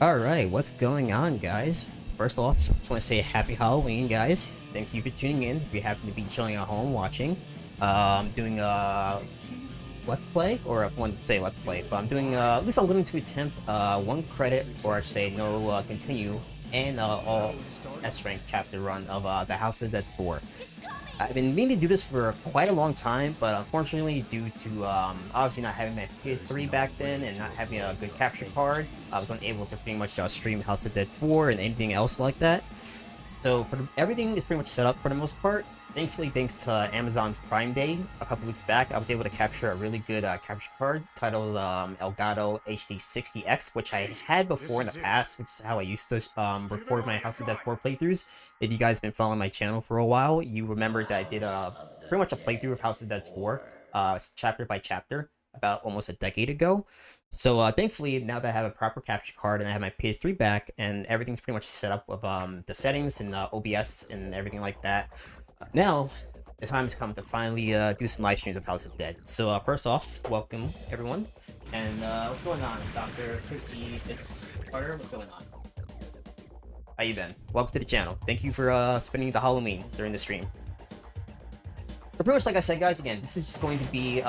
Alright, what's going on, guys? First off, just want to say happy Halloween, guys. Thank you for tuning in. If you happen to be chilling at home watching, I'm doing a Let's Play, or I wanted to say Let's Play, but I'm doing, at least I'm going to attempt one credit, or I should say no continue, and all S-rank chapter run of the House of Dead 4. I've been meaning to do this for quite a long time, but unfortunately, due to obviously not having my PS3 back then and not having a good capture card, I was unable to pretty much stream House of Dead 4 and anything else like that. So everything is pretty much set up for the most part. Thankfully, thanks to Amazon's Prime Day a couple weeks back, I was able to capture a really good capture card titled Elgato HD60X, which I had before in the past, which is how I used to record my House of Dead 4 playthroughs. If you guys have been following my channel for a while, you remember that I did pretty much a playthrough of House of Dead 4, chapter by chapter, about almost a decade ago. So thankfully, now that I have a proper capture card and I have my PS3 back and everything's pretty much set up with the settings and OBS and everything like that, now the time has come to finally do some live streams of House of Dead. So first off, welcome everyone. And what's going on, Dr. Chrissy? It's Carter. What's going on? How you been? Welcome to the channel. Thank you for spending the Halloween during the stream. So pretty much like I said, guys, again, this is just going to be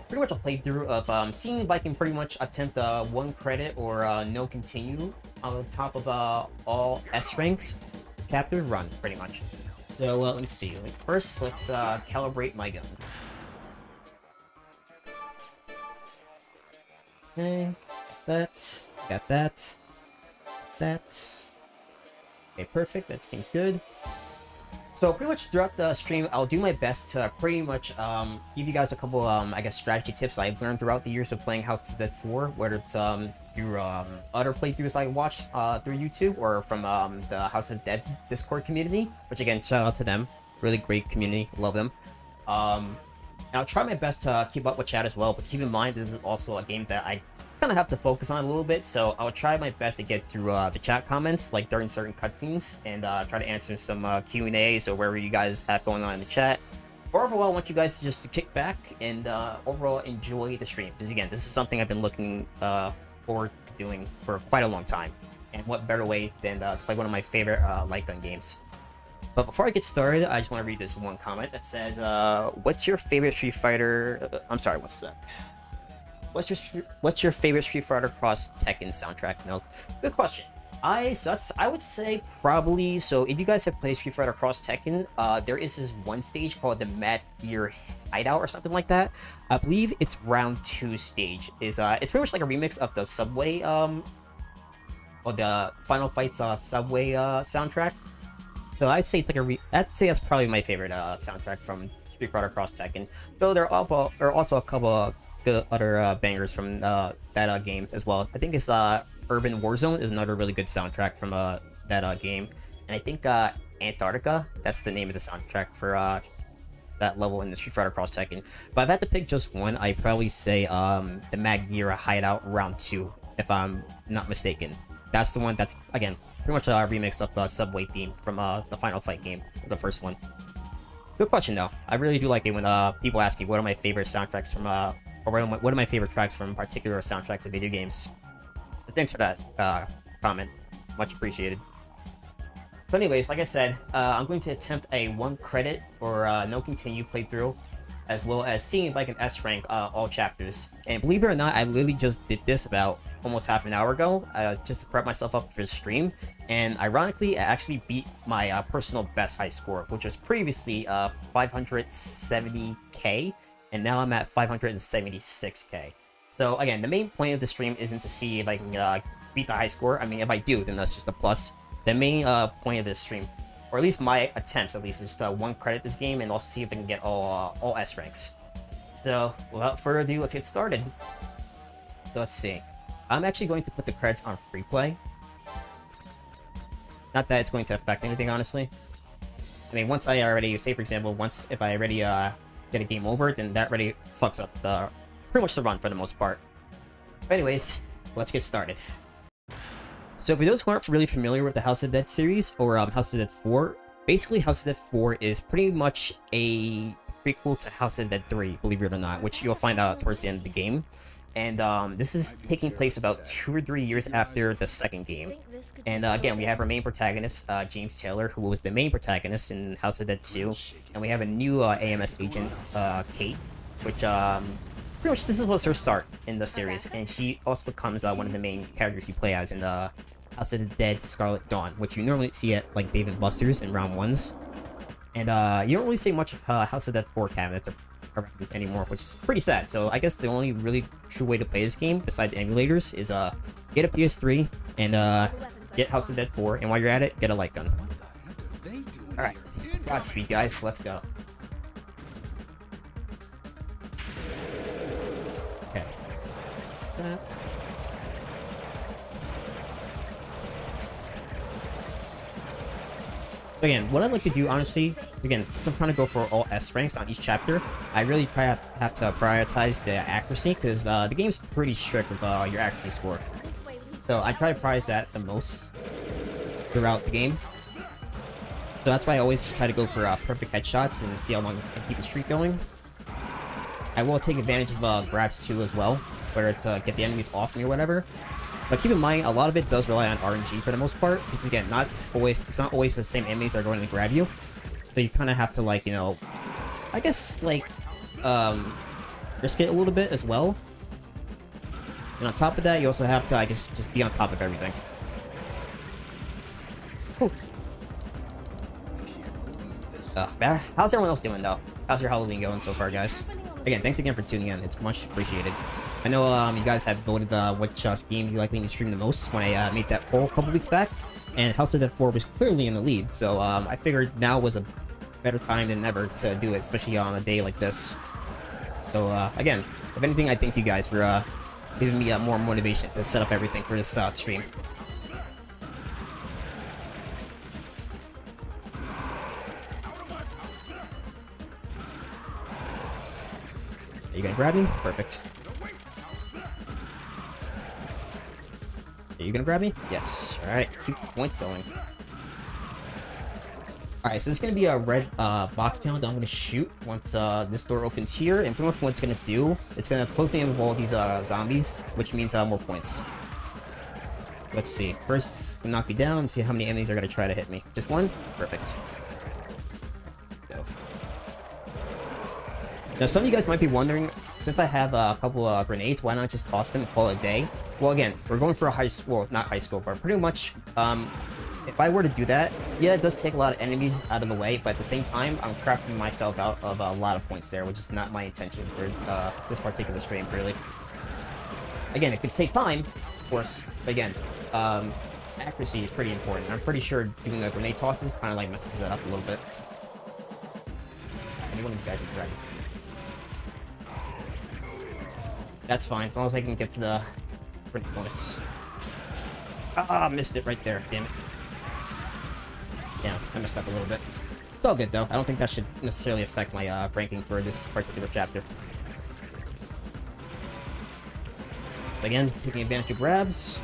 pretty much a playthrough of seeing if I can pretty much attempt one credit or no continue on top of all S ranks chapter run, pretty much. So let me see. First, let's calibrate my gun. Okay, got that. Okay, perfect. That seems good. So pretty much throughout the stream, I'll do my best to pretty much give you guys a couple, I guess, strategy tips I've learned throughout the years of playing House of Dead 4, whether it's through other playthroughs I watched through YouTube or from the House of Dead Discord community, which again, shout out to them. Really great community, love them. And I'll try my best to keep up with chat as well, but keep in mind this is also a game that I kind of have to focus on a little bit, so I'll try my best to get through the chat comments, like during certain cutscenes, and try to answer some Q&As or whatever you guys have going on in the chat. Or overall, I want you guys to just kick back and overall enjoy the stream, because again, this is something I've been looking forward to doing for quite a long time, and what better way than to play one of my favorite light gun games. But before I get started, I just want to read this one comment that says, what's your favorite Street Fighter... I'm sorry, what's that? What's your favorite Street Fighter Cross Tekken soundtrack, Milk? Good question. I would say probably, so if you guys have played Street Fighter Cross Tekken, there is this one stage called the Mad Gear Hideout or something like that. I believe it's round 2 stage. It's pretty much like a remix of the Subway or the Final Fights Subway soundtrack. So I'd say it's I'd say that's probably my favorite soundtrack from Street Fighter Cross Tekken. Though there are also a couple other bangers from that game as well. I think it's Urban Warzone is another really good soundtrack from that game, and I think Antarctica, that's the name of the soundtrack for that level in the Street Fighter Cross Tekken. But if I had to pick just one, I'd probably say the Mad Gear Hideout Round 2, if I'm not mistaken. That's the one that's, again, pretty much a remix of the Subway theme from the Final Fight game, the first one. Good question though. I really do like it when people ask me what are my favorite soundtracks from or what are my favorite tracks from particular soundtracks of video games. But thanks for that comment. Much appreciated. So anyways, like I said, I'm going to attempt a 1 credit or no continue playthrough, as well as seeing if I can S-rank all chapters. And believe it or not, I literally just did this about almost half an hour ago, just to prep myself up for the stream. And ironically, I actually beat my personal best high score, which was previously 570k. And now I'm at 576k. So again, the main point of the stream isn't to see if I can beat the high score. I mean, if I do, then that's just a plus. The main point of this stream, or at least my attempts, at least, is to 1 credit this game and also see if I can get all S ranks. So without further ado, let's get started. So let's see. I'm actually going to put the credits on free play. Not that it's going to affect anything, honestly. I mean, once I already, say for example, if I already get a game over, then that already fucks up pretty much the run for the most part. But anyways, let's get started. So for those who aren't really familiar with the House of Dead series, or House of Dead 4, basically House of Dead 4 is pretty much a prequel to House of Dead 3, believe it or not, which you'll find out towards the end of the game. and this is taking place about 2 or 3 years after the second game. And again, we have our main protagonist, James Taylor, who was the main protagonist in House of Dead 2, and we have a new AMS agent, Kate, which pretty much this was her start in the series, and she also becomes one of the main characters you play as in the House of the Dead Scarlet Dawn, which you normally see at like Dave and Buster's in round 1s. And you don't really see much of House of Dead 4 cabinets around anymore, which is pretty sad. So I guess the only really true way to play this game, besides emulators, is get a PS3 and get House of Dead 4, and while you're at it, get a light gun. Alright, Godspeed guys, let's go. Okay. So again, what I'd like to do, honestly, again, since I'm trying to go for all S ranks on each chapter, I really have to prioritize the accuracy, because the game's pretty strict with your accuracy score. So I try to prize that the most throughout the game. So that's why I always try to go for perfect headshots and see how long I can keep the streak going. I will take advantage of grabs too as well, whether it's get the enemies off me or whatever. But keep in mind, a lot of it does rely on RNG for the most part, because again, it's not always the same enemies that are going to grab you. So you kind of have to, like, you know, I guess, like, risk it a little bit as well. And on top of that, you also have to, I guess, just be on top of everything. Whew. How's everyone else doing, though? How's your Halloween going so far, guys? Again, thanks again for tuning in. It's much appreciated. I know you guys have voted which game you like me to stream the most when I made that poll a couple weeks back, and House of Dead 4 was clearly in the lead, so I figured now was a better time than ever to do it, especially on a day like this. So again, if anything, I thank you guys for giving me more motivation to set up everything for this stream. Are you gonna grab me? Perfect. Are you gonna grab me? Yes. Alright, keep the points going. Alright, so this is gonna be a red box panel that I'm gonna shoot once this door opens here, and pretty much what it's gonna do, it's gonna close me in with all these zombies, which means more points. So let's see. First, knock me down and see how many enemies are gonna try to hit me. Just one? Perfect. Let's go. Now, some of you guys might be wondering, since I have a couple of grenades, why not just toss them and call it a day? Well, again, we're going for a high school, well, not high school, but pretty much, if I were to do that, yeah, it does take a lot of enemies out of the way, but at the same time, I'm crafting myself out of a lot of points there, which is not my intention for this particular stream, really. Again, it could save time, of course, but again, accuracy is pretty important. I'm pretty sure doing the grenade tosses kind of like messes that up a little bit. Any one of these guys is dragon. That's fine, as long as I can get to the sprint bonus. Ah, missed it right there, damn it. Yeah, I messed up a little bit. It's all good, though. I don't think that should necessarily affect my ranking for this particular chapter. Again, taking advantage of grabs.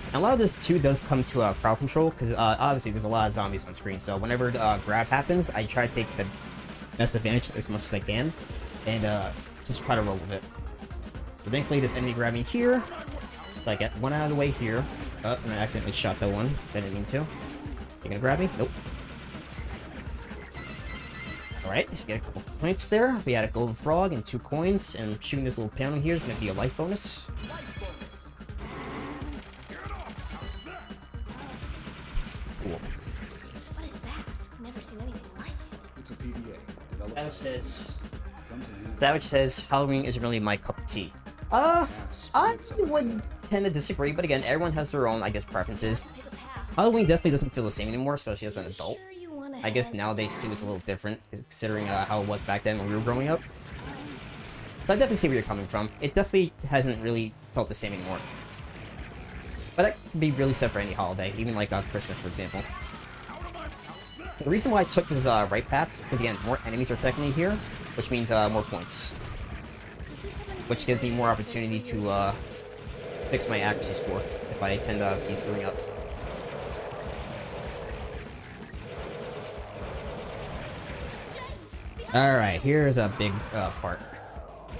And a lot of this, too, does come to crowd control, because obviously there's a lot of zombies on screen, so whenever grab happens, I try to take the best advantage as much as I can, and just try to roll with it. So thankfully, this enemy grabbed me here, so I get one out of the way here. Oh, and I accidentally shot that one. I didn't mean to. You gonna grab me? Nope. Alright, get a couple points there. We had a golden frog and 2 coins, and shooting this little panel here is gonna be a life bonus. Cool. What is that? Never seen anything like it. It's a PDA. Savage says Halloween isn't really my cup of tea. I would tend to disagree, but again, everyone has their own, I guess, preferences. Halloween definitely doesn't feel the same anymore, especially as an adult. I guess nowadays, too, it's a little different, considering how it was back then when we were growing up. But I definitely see where you're coming from. It definitely hasn't really felt the same anymore. But that could be really said for any holiday, even like Christmas, for example. So the reason why I took this right path, because again, more enemies are technically here, which means more points. Which gives me more opportunity to fix my accuracy score if I tend to be screwing up. Alright, here's a big part.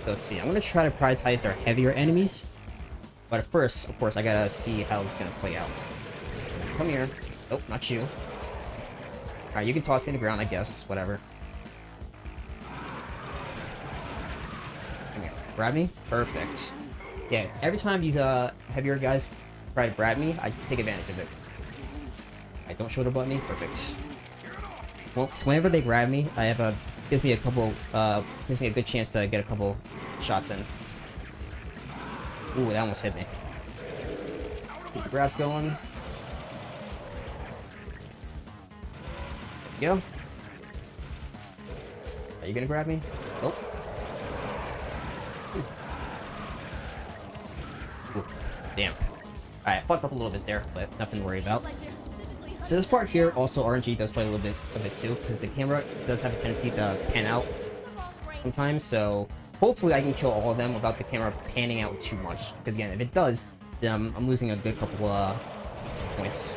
So let's see. I'm gonna try to prioritize our heavier enemies, but at first, of course, I gotta see how this is gonna play out. Come here. Nope, not you. All right, you can toss me to the ground, I guess. Whatever. Come here. Grab me. Perfect. Yeah. Every time these heavier guys try to grab me, I take advantage of it. I don't shoulder butt me. Perfect. Well, so whenever they grab me, I have a gives me a good chance to get a couple shots in. Ooh, that almost hit me. Keep the grabs going. There you go. Are you gonna grab me? Nope. Ooh. Damn. Alright, I fucked up a little bit there, but nothing to worry about. So this part here, also RNG does play a little bit of it too, because the camera does have a tendency to pan out sometimes, so hopefully I can kill all of them without the camera panning out too much. Because again, if it does, then I'm losing a good couple points.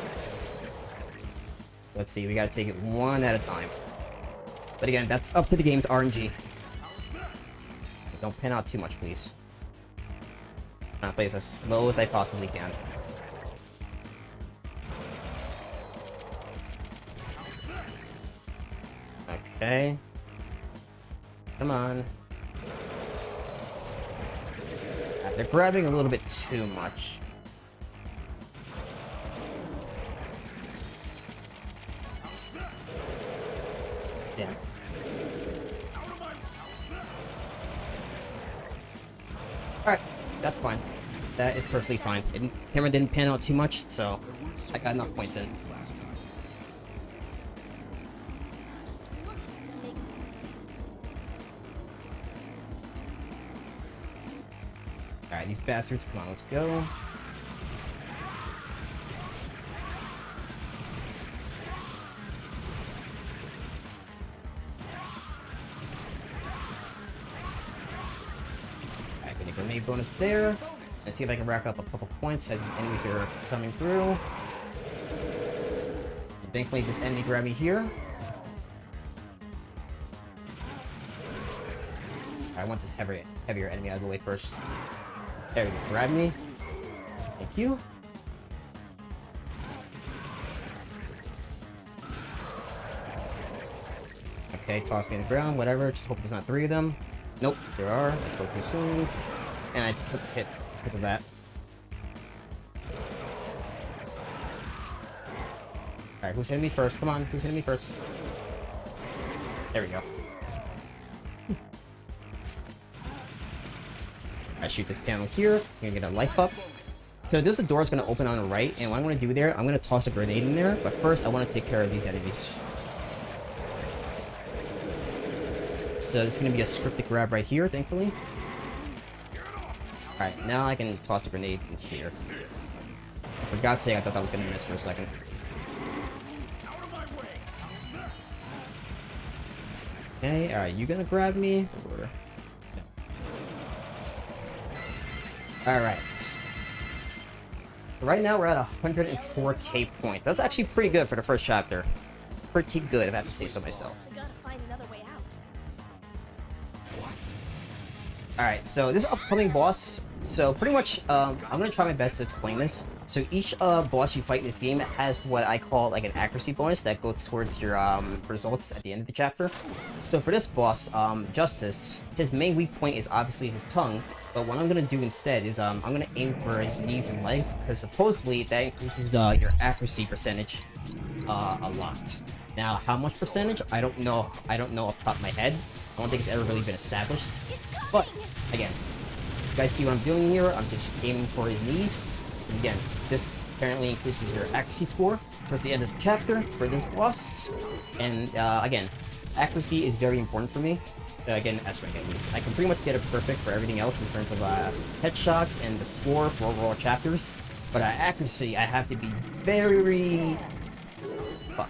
Let's see, we gotta take it one at a time. But again, that's up to the game's RNG. Don't pan out too much, please. I'm gonna play this as slow as I possibly can. Okay. Come on. They're grabbing a little bit too much. Yeah. Alright, that's fine. That is perfectly fine. The camera didn't pan out too much, so I got enough points in. Alright, these bastards, come on, let's go. Alright, gonna grenade bonus there. Let's see if I can rack up a couple points as the enemies are coming through. And thankfully, this enemy grabbed me here. I want this heavier enemy out of the way first. There we go. Grab me. Thank you. Okay, toss me to the ground, whatever. Just hope there's not three of them. Nope, there are. I spoke too soon. And I took a hit because of that. Alright, who's hitting me first? Come on, who's hitting me first? There we go. I shoot this panel here. I'm gonna get a life up. So this door is gonna open on the right, and what I'm gonna do there, I'm gonna toss a grenade in there. But first, I want to take care of these enemies. So this is gonna be a scripted grab right here, thankfully. All right, now I can toss a grenade in here. For God's sake, I thought that was gonna miss for a second. Okay, all right, you gonna grab me? Or... Alright. So right now we're at 104k points. That's actually pretty good for the first chapter. Pretty good, if I have to say so myself. I gotta find another way out. Alright, so this upcoming boss, so pretty much, I'm gonna try my best to explain this. So each boss you fight in this game has what I call like an accuracy bonus that goes towards your results at the end of the chapter. So for this boss, Justice, his main weak point is obviously his tongue. But what I'm gonna do instead is I'm gonna aim for his knees and legs, because supposedly that increases your accuracy percentage a lot. Now, how much percentage? I don't know. I don't know off the top of my head. I don't think it's ever really been established. But again, you guys see what I'm doing here? I'm just aiming for his knees. And again, this apparently increases your accuracy score towards the end of the chapter for this boss. And again, accuracy is very important for me. Again, S-rank at least. I can pretty much get it perfect for everything else in terms of headshots and the score for overall chapters. But accuracy, I have to be very... Fuck.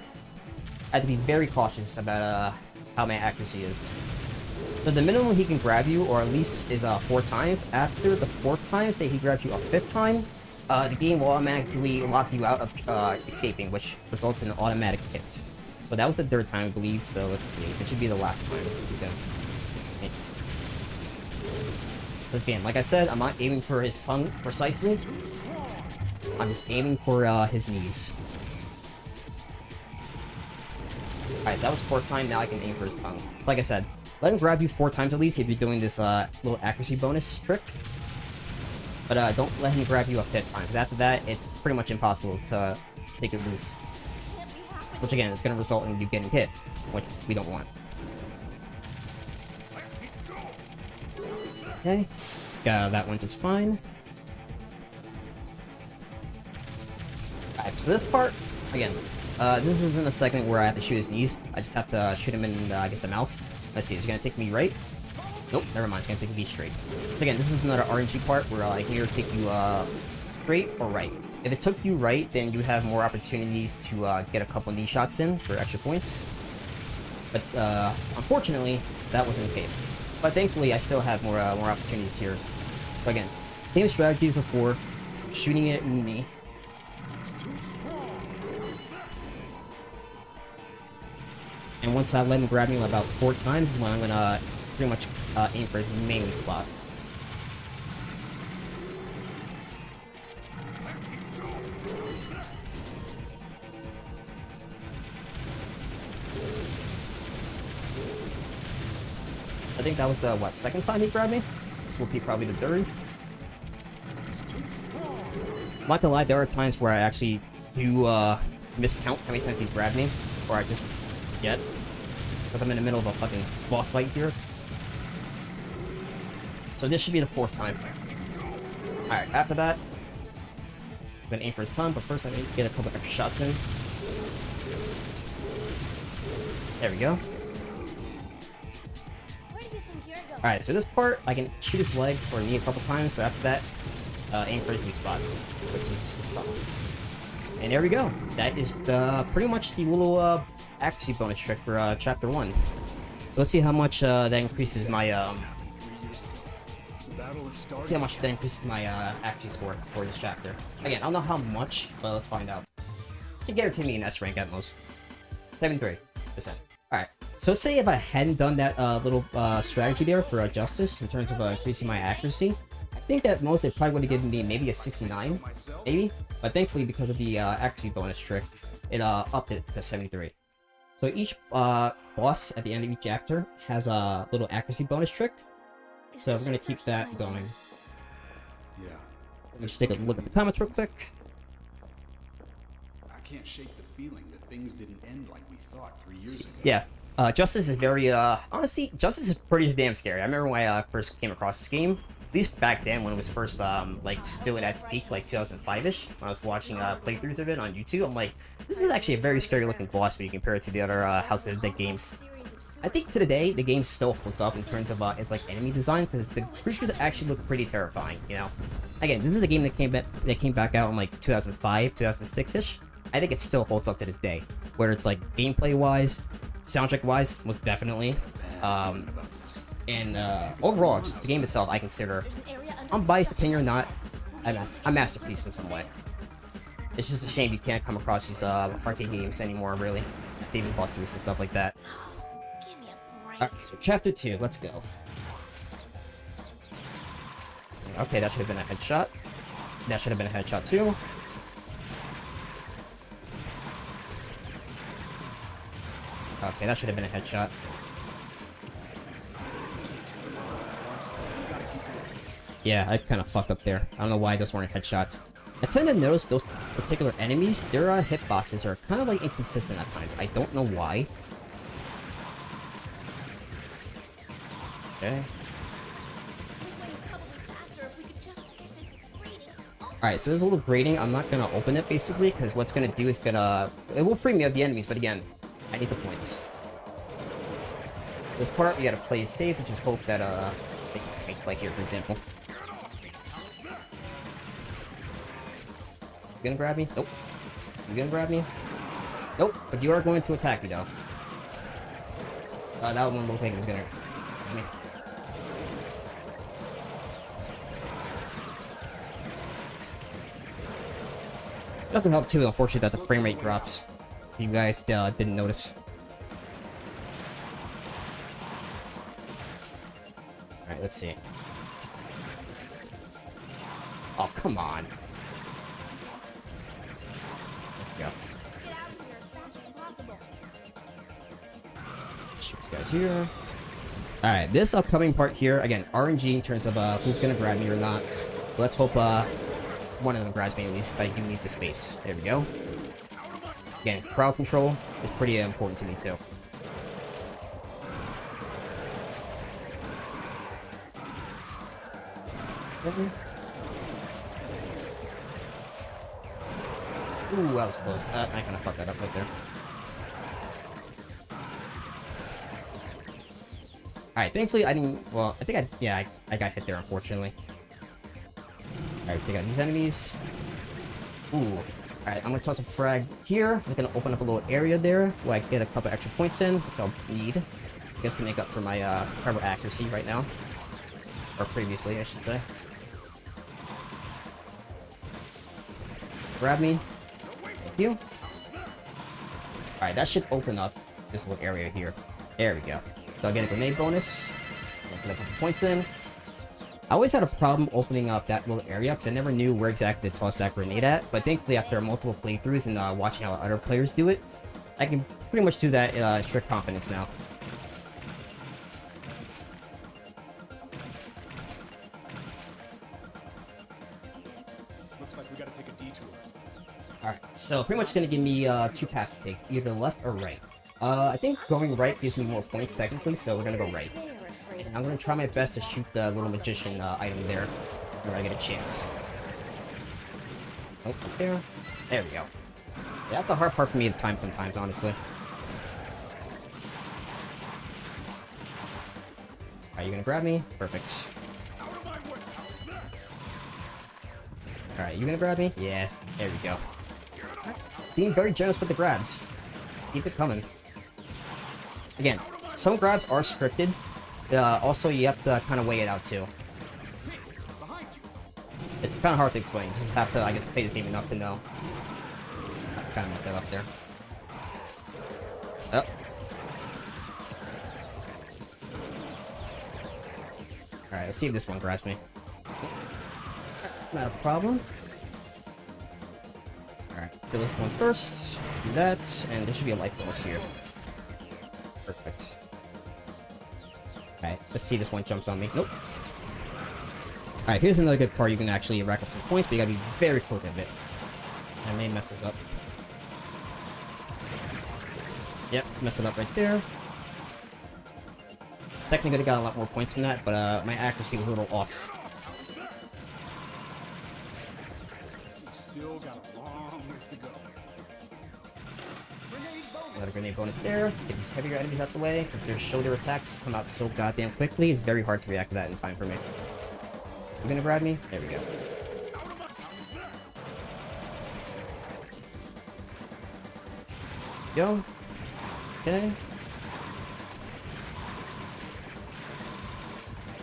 I have to be very cautious about how my accuracy is. So the minimum he can grab you, or at least is 4 times. After the 4th time, say he grabs you a 5th time, the game will automatically lock you out of escaping, which results in an automatic hit. So that was the 3rd time, I believe, so let's see. It should be the last time. He's gonna... This game, like I said, I'm not aiming for his tongue precisely. I'm just aiming for his knees. Alright, so that was 4th time, now I can aim for his tongue. Like I said, let him grab you 4 times at least if you're doing this little accuracy bonus trick. But don't let him grab you a 5th time, because after that, it's pretty much impossible to take it loose. Which again, is going to result in you getting hit, which we don't want. Okay, got that one just fine. Alright, so this part, again, this isn't a segment where I have to shoot his knees. I just have to shoot him in, I guess, the mouth. Let's see, it's gonna take me right. Nope, never mind, it's gonna take me straight. So again, this is another RNG part where I can either take you straight or right. If it took you right, then you have more opportunities to get a couple knee shots in for extra points. But unfortunately, that wasn't the case. But thankfully, I still have more opportunities here. So again, same strategy as before, shooting it in the knee. And once I let him grab me about 4 times is when I'm gonna pretty much aim for his main spot. I think that was the, what, 2nd time he grabbed me? This will be probably the 3rd. I'm not gonna lie, there are times where I actually do miscount how many times he's grabbed me, or I just forget, because I'm in the middle of a fucking boss fight here. So this should be the 4th time. Alright, after that, I'm gonna aim for his tongue, but first I need to get a couple extra shots in. There we go. Alright, so this part, I can shoot his leg or knee a couple times, but after that, aim for his weak spot, which is his tongue. And there we go. That is pretty much the little accuracy bonus trick for chapter 1. So let's see how much that increases my accuracy score for this chapter. Again, I don't know how much, but let's find out. Should guarantee me an S rank at most. 73%. Alright. So say if I hadn't done that little strategy there for Justice in terms of increasing my accuracy, I think that most it probably would have given me maybe a 69, maybe. But thankfully, because of the accuracy bonus trick, it upped it to 73. So each boss at the end of each chapter has a little accuracy bonus trick. So we're gonna keep that going. Yeah. Let me just take a look at the comments real quick. I can't shake the feeling that things didn't end like we thought 3 years ago. Yeah. Justice is very, honestly, Justice is pretty damn scary. I remember when I first came across this game, at least back then when it was first, like, still at its peak, like 2005-ish, when I was watching playthroughs of it on YouTube, I'm like, this is actually a very scary looking boss when you compare it to the other House of the Dead games. I think to the day, the game still holds up in terms of its, like, enemy design, because the creatures actually look pretty terrifying, you know? Again, this is the game that came back out in, like, 2005, 2006-ish. I think it still holds up to this day, where it's, like, gameplay-wise, soundtrack-wise, most definitely. And overall, just the game itself, I consider, unbiased opinion or not, a masterpiece in some way. It's just a shame you can't come across these arcade games anymore, really. David Busters and stuff like that. Alright, so chapter 2, let's go. Okay, that should have been a headshot. That should have been a headshot too. Okay, that should have been a headshot. Yeah, I kind of fucked up there. I don't know why those weren't headshots. I tend to notice those particular enemies, their hitboxes are kind of like inconsistent at times. I don't know why. Okay. Alright, so there's a little grating. I'm not gonna open it basically, because what's gonna do is it will free me of the enemies, but again, I need the points. This part, you gotta play it safe, and just hope that, like here, for example. You gonna grab me? Nope. You gonna grab me? Nope, but you are going to attack me, though. That one little thing is gonna... Doesn't help too, unfortunately, that the frame rate drops. You guys didn't notice. Alright, let's see. Oh, come on. There we go. Let's get out of here as fast as possible. Shoot these guys here. Alright, this upcoming part here, again, RNG in terms of who's gonna grab me or not. Let's hope one of them grabs me at least, if I do need the space. There we go. Again, crowd control is pretty important to me too. Ooh, that was close. I kind of fucked that up right there. Alright, thankfully I didn't... Well, I think I got hit there, unfortunately. Alright, take out these enemies. Ooh. Alright, I'm gonna toss a frag here. I'm gonna open up a little area there where I can get a couple extra points in, which I'll need, I guess, to make up for my terrible accuracy right now. Or previously, I should say. Grab me. Thank you. Alright, that should open up this little area here. There we go. So I'll get a grenade bonus. I'll put a couple points in. I always had a problem opening up that little area because I never knew where exactly to toss that grenade at. But thankfully, after multiple playthroughs and watching how other players do it, I can pretty much do that in strict confidence now. Looks like we gotta take a detour. Alright, so pretty much gonna give me two paths to take, either left or right. I think going right gives me more points technically, so we're gonna go right. And I'm gonna try my best to shoot the little magician item there where I get a chance. Oh, up there. There we go. Yeah, that's a hard part for me to time sometimes, honestly. Are you gonna grab me? Perfect. Alright, you gonna grab me? Yes. There we go. Being very generous with the grabs. Keep it coming. Again, some grabs are scripted. Also, you have to kind of weigh it out too. It's kind of hard to explain. You just have to, I guess, play the game enough to know. I kind of messed that up there. Oh. Alright, let's see if this one grabs me. Not a problem. Alright, kill this one first. Do that, and there should be a life bonus here. Perfect. Alright, let's see if this one jumps on me. Nope. Alright, here's another good part. You can actually rack up some points, but you gotta be very quick with it. I may mess this up. Yep, mess it up right there. Technically, I got a lot more points from that, but my accuracy was a little off. Still got a long ways to go. Another grenade bonus there. Get these heavier enemies out the way, because their shoulder attacks come out so goddamn quickly. It's very hard to react to that in time for me. You gonna grab me? There we go. Go. Okay.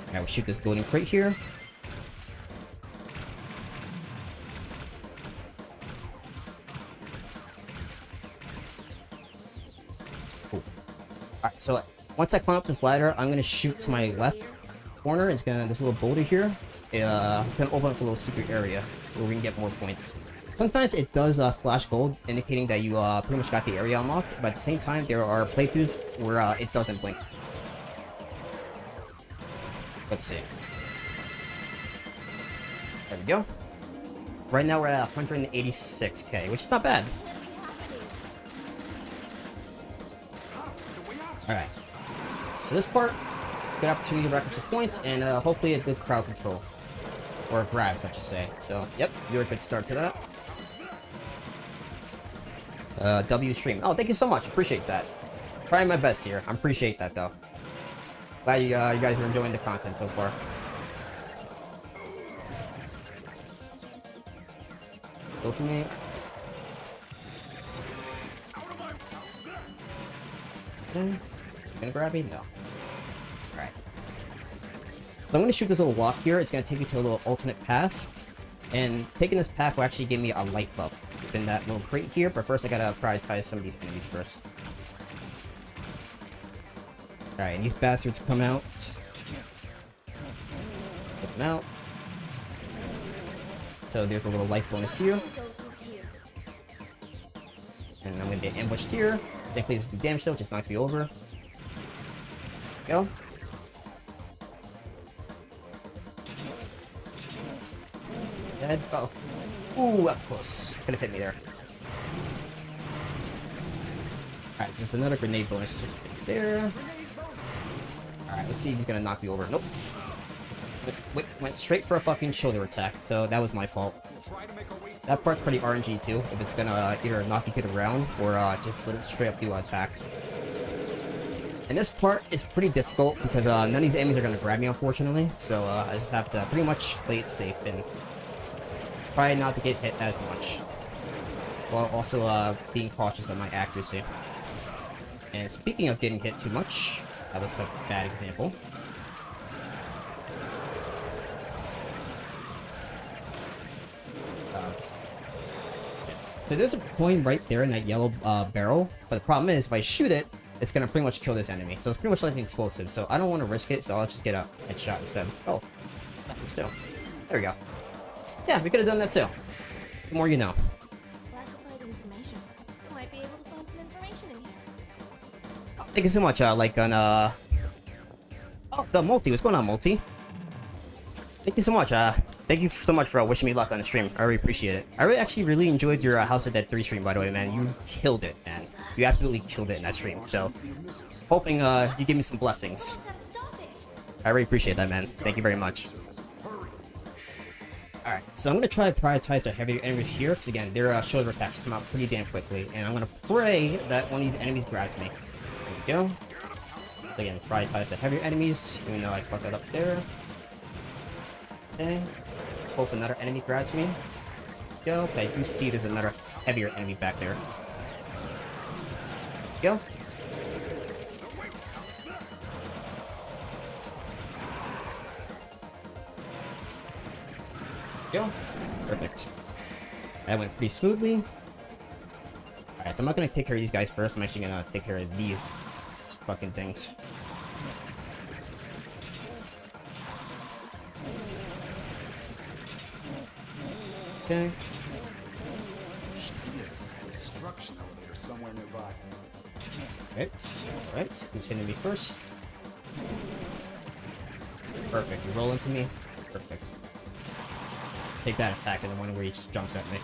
Alright, we'll shoot this building crate here. Alright, so once I climb up this ladder, I'm gonna shoot to my left corner. It's gonna, this little boulder here, gonna open up a little secret area where we can get more points. Sometimes it does flash gold, indicating that you pretty much got the area unlocked, but at the same time, there are playthroughs where it doesn't blink. Let's see. There we go. Right now we're at 186k, which is not bad. Alright. So this part, good opportunity to rack up some points, and hopefully a good crowd control. Or grabs, I should say. So, yep, you're a good start to that. W stream. Oh, thank you so much. Appreciate that. Trying my best here. I appreciate that, though. Glad you guys are enjoying the content so far. Go for me. Okay. You gonna grab me? No. Alright. So I'm gonna shoot this little walk here. It's gonna take me to a little alternate path. And taking this path will actually give me a life up within that little crate here. But first I gotta prioritize some of these enemies first. Alright, and these bastards come out. Get them out. So there's a little life bonus here. Go through here. And I'm gonna get ambushed here. Thankfully, this do damage though, just knocks me over. Go. Dead. Oh. Ooh, that's close. Could have hit me there. Alright, so this is another grenade bonus there. Alright, let's see if he's gonna knock me over. Nope. Went straight for a fucking shoulder attack, so that was my fault. That part's pretty RNG too, if it's gonna either knock you to the ground or just let it straight up do an attack. And this part is pretty difficult because none of these enemies are gonna grab me, unfortunately, so I just have to pretty much play it safe and try not to get hit as much, while also being cautious of my accuracy. And speaking of getting hit too much, that was a bad example. So there's a coin right there in that yellow barrel, but the problem is if I shoot it, it's gonna pretty much kill this enemy. So it's pretty much like an explosive, so I don't want to risk it, so I'll just get a headshot instead. Oh, nothing still. There we go. Yeah, we could have done that too. The more you know. Classified information. Might be able to find some information in here. Thank you so much, like on, Oh, it's Multi. What's going on, Multi? Thank you so much, thank you so much for wishing me luck on the stream. I really appreciate it. I really enjoyed your House of Dead 3 stream, by the way, man. You killed it, man. You absolutely killed it in that stream, so hoping, you give me some blessings. Gotta stop it. I really appreciate that, man. Thank you very much. Alright, so I'm gonna try to prioritize the heavier enemies here, because again, their shoulder attacks come out pretty damn quickly, and I'm gonna pray that one of these enemies grabs me. There we go. So again, prioritize the heavier enemies, even though I fucked that up there. Okay, let's hope another enemy grabs me. Go, because I do see there's another heavier enemy back there. Go. Go. Perfect. That went pretty smoothly. Alright, so I'm not gonna take care of these guys first, I'm actually gonna take care of these fucking things. Okay. Destruction elevator somewhere nearby. Right. Who's hitting me first? Perfect. You roll into me. Perfect. Take that attack and the one where he just jumps at me.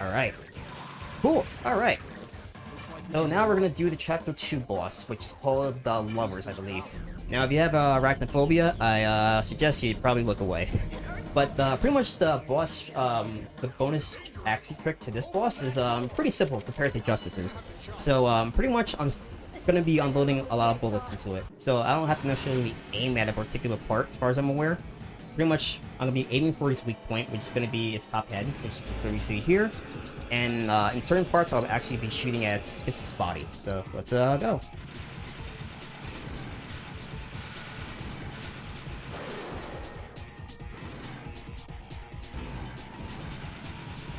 Alright. Cool. Alright. So now we're gonna do the chapter 2 boss, which is called the Lovers, I believe. Now, if you have arachnophobia, I suggest you probably look away. But pretty much the boss, the bonus axie trick to this boss is pretty simple compared to Justice's. So pretty much I'm gonna be unloading a lot of bullets into it. So I don't have to necessarily aim at a particular part, as far as I'm aware. Pretty much I'm gonna be aiming for its weak point, which is gonna be its top head, which you can see here. And in certain parts, I'll actually be shooting at its body. So let's go.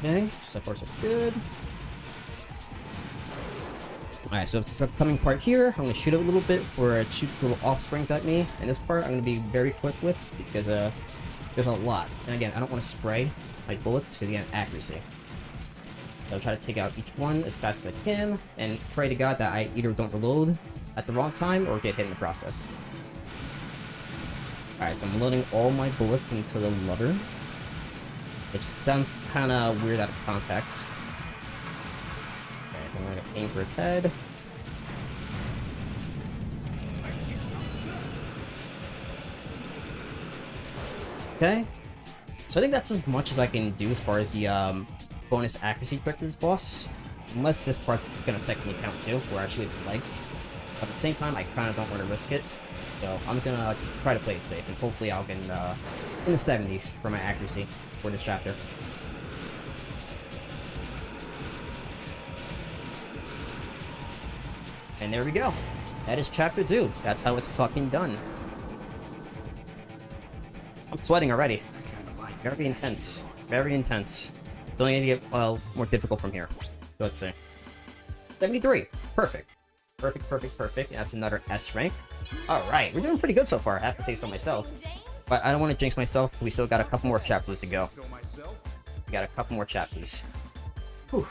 Okay, so far so good. Alright, so this upcoming part here, I'm gonna shoot it a little bit where it shoots little offsprings at me. And this part I'm gonna be very quick with because there's a lot. And again, I don't want to spray my bullets because again, accuracy. So I'll try to take out each one as fast as I can and pray to God that I either don't reload at the wrong time or get hit in the process. Alright, so I'm loading all my bullets into the lover. Which sounds kind of weird out of context. Okay, I'm going to aim for its head. Okay. So I think that's as much as I can do as far as the bonus accuracy trick to this boss. Unless this part's going to technically count too, where I shoot its legs. But at the same time, I kind of don't want to risk it. So I'm going to just try to play it safe, and hopefully I'll get in the 70s for my accuracy for this chapter. And there we go. That is chapter 2. That's how it's fucking done. I'm sweating already. Very intense. Very intense. It's only gonna get, well, more difficult from here. So let's see. 73. Perfect. Perfect, perfect, perfect. That's another S rank. Alright, we're doing pretty good so far, I have to say so myself. But I don't want to jinx myself, we still got a couple more chapters to go. We got a couple more chapters. Whew.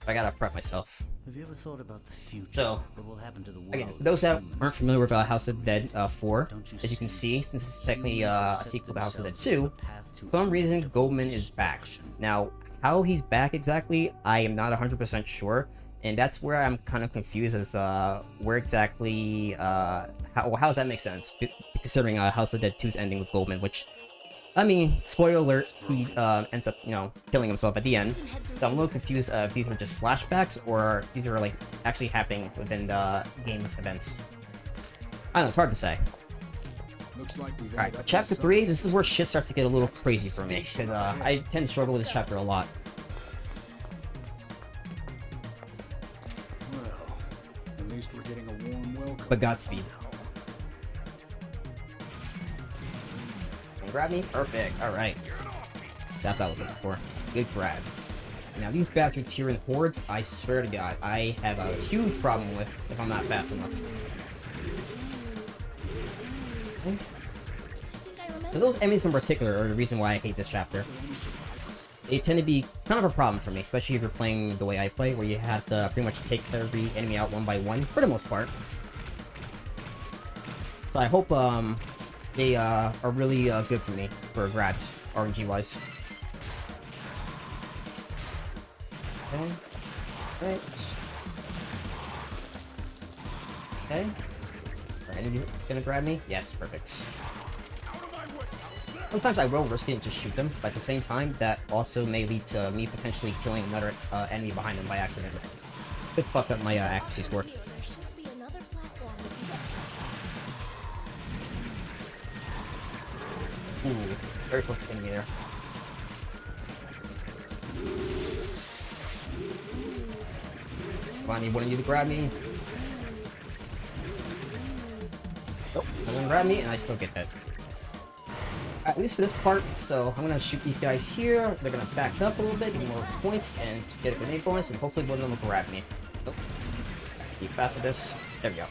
I gotta prep myself. Have you ever thought about the future? So, what will happen to the world? again, for those that aren't familiar with House of the Dead 4, as you can see, since it's technically a sequel to House of the Dead 2, for some reason, Goldman is back. Now, how he's back exactly, I am not 100% sure, and that's where I'm kind of confused as where exactly, how does that make sense, considering House of the Dead 2's ending with Goldman, which, I mean, spoiler alert, he ends up, killing himself at the end. So I'm a little confused if these were just flashbacks or these are like actually happening within the game's events. I don't know, it's hard to say. Looks like we've Alright, chapter 3, this is where shit starts to get a little crazy for me, because I tend to struggle with this chapter a lot. Well, at least we're getting a warm welcome. But Godspeed. Grab me? Perfect. Alright. That's what I was looking for. Good grab. Now, these bastards here in hordes, I swear to God, I have a huge problem with if I'm not fast enough. Okay. So those enemies in particular are the reason why I hate this chapter. They tend to be kind of a problem for me, especially if you're playing the way I play, where you have to pretty much take every enemy out one by one, for the most part. So I hope, they are really good for me for grabs, RNG-wise. Okay. Right. Okay. Are any of you gonna grab me? Yes, perfect. Sometimes I will risk it and just shoot them, but at the same time, that also may lead to me potentially killing another enemy behind them by accident. Could fuck up my accuracy score. There should be another platform with you. Ooh, very close to the enemy there. Come on, I need one of you to grab me. Nope, no one grab me, and I still get that. At least for this part, so I'm gonna shoot these guys here. They're gonna back up a little bit, get more points, and get a grenade bonus, and hopefully one of them will grab me. Nope. Be fast with this. There we go.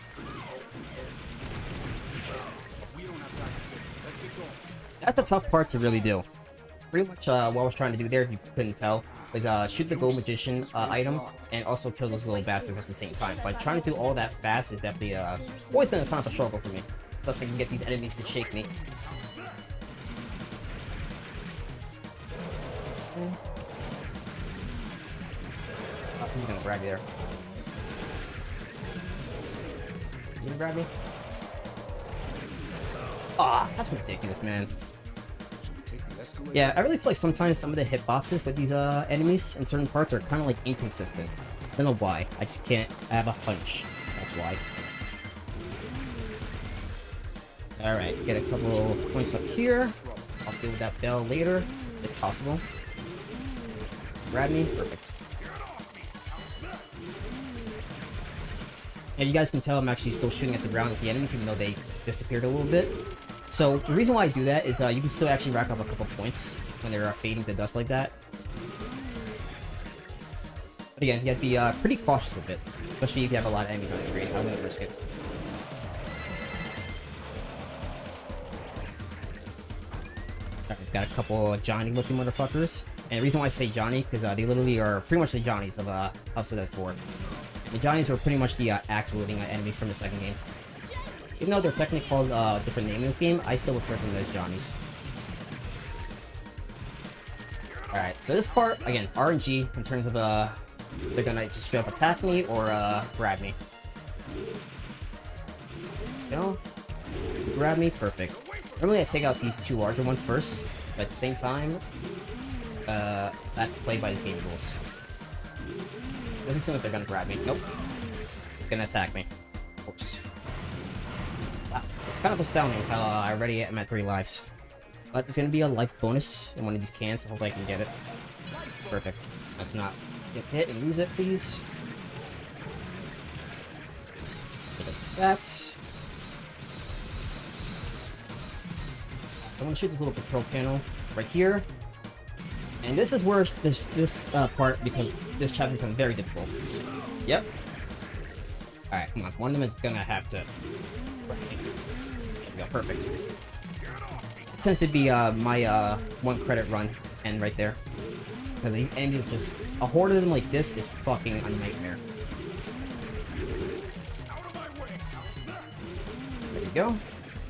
That's the tough part to really do. Pretty much what I was trying to do there, if you couldn't tell, was shoot the Gold Magician item and also kill those little bastards at the same time. But trying to do all that fast is definitely always been a kind of a struggle for me. Plus I can get these enemies to shake me. Who's gonna grab you there? You gonna grab me? Ah, that's ridiculous, man. Yeah, I really feel like sometimes some of the hitboxes with these enemies in certain parts are kind of like inconsistent. I don't know why. I just can't. I have a hunch. That's why. Alright, get a couple points up here. I'll deal with that bell later, if possible. Grab me. Perfect. And you guys can tell I'm actually still shooting at the ground with the enemies, even though they disappeared a little bit. So the reason why I do that is you can still actually rack up a couple points when they're fading to dust like that. But again, you have to be pretty cautious with it, especially if you have a lot of enemies on the screen. I wouldn't risk it. Alright, got a couple Johnny-looking motherfuckers. And the reason why I say Johnny, because they literally are pretty much the Johnnies of House of the Dead 4. The Johnnies are pretty much the axe-wielding enemies from the second game. Even though they're technically called a different name in this game, I still refer to them as Johnnies. Alright, so this part, again, RNG in terms of they're gonna just straight up attack me or grab me. No? Grab me? Perfect. Normally I take out these two larger ones first, but at the same time, I have to play by the game rules. Doesn't seem like they're gonna grab me. Nope. It's gonna attack me. Oops. Wow. It's kind of astounding how I already am at 3 lives. But there's gonna be a life bonus in one of these cans, so hopefully I can get it. Perfect. Let's not get hit and lose it, please. Look at that. So I'm gonna shoot this little control panel right here. And this is where this part, because this chapter becomes very difficult. Yep. Alright, come on. One of them is gonna have to... There we go, perfect. Tends to be my 1 credit run end right there. Because the enemies just... A horde of them like this is fucking a nightmare. There we go.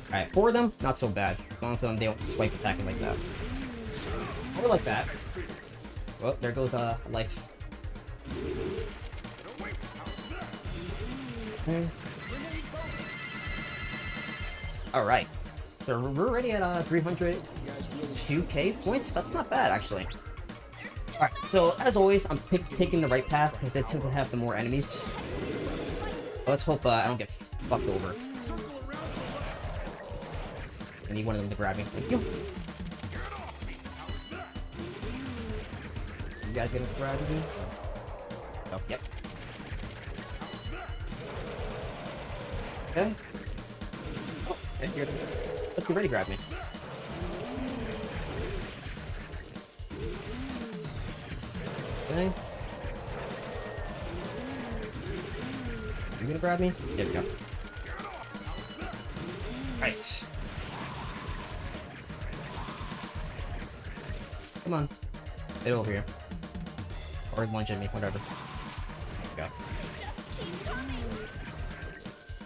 Alright, 4 of them, not so bad. As long as they don't swipe attacking like that. Or like that. Well, there goes life. Okay. Alright. So we're already at 302k points. That's not bad, actually. Alright, so as always, I'm taking the right path because they tend to have the more enemies. Let's hope I don't get fucked over. I need one of them to grab me. Thank you. You guys gonna grab me? Oh, yep. Okay. Oh, okay, you're let's get ready to grab me. Okay. You gonna grab me? There we go. Right. Come on. Get over here. Or lunge at me, whatever. There we go.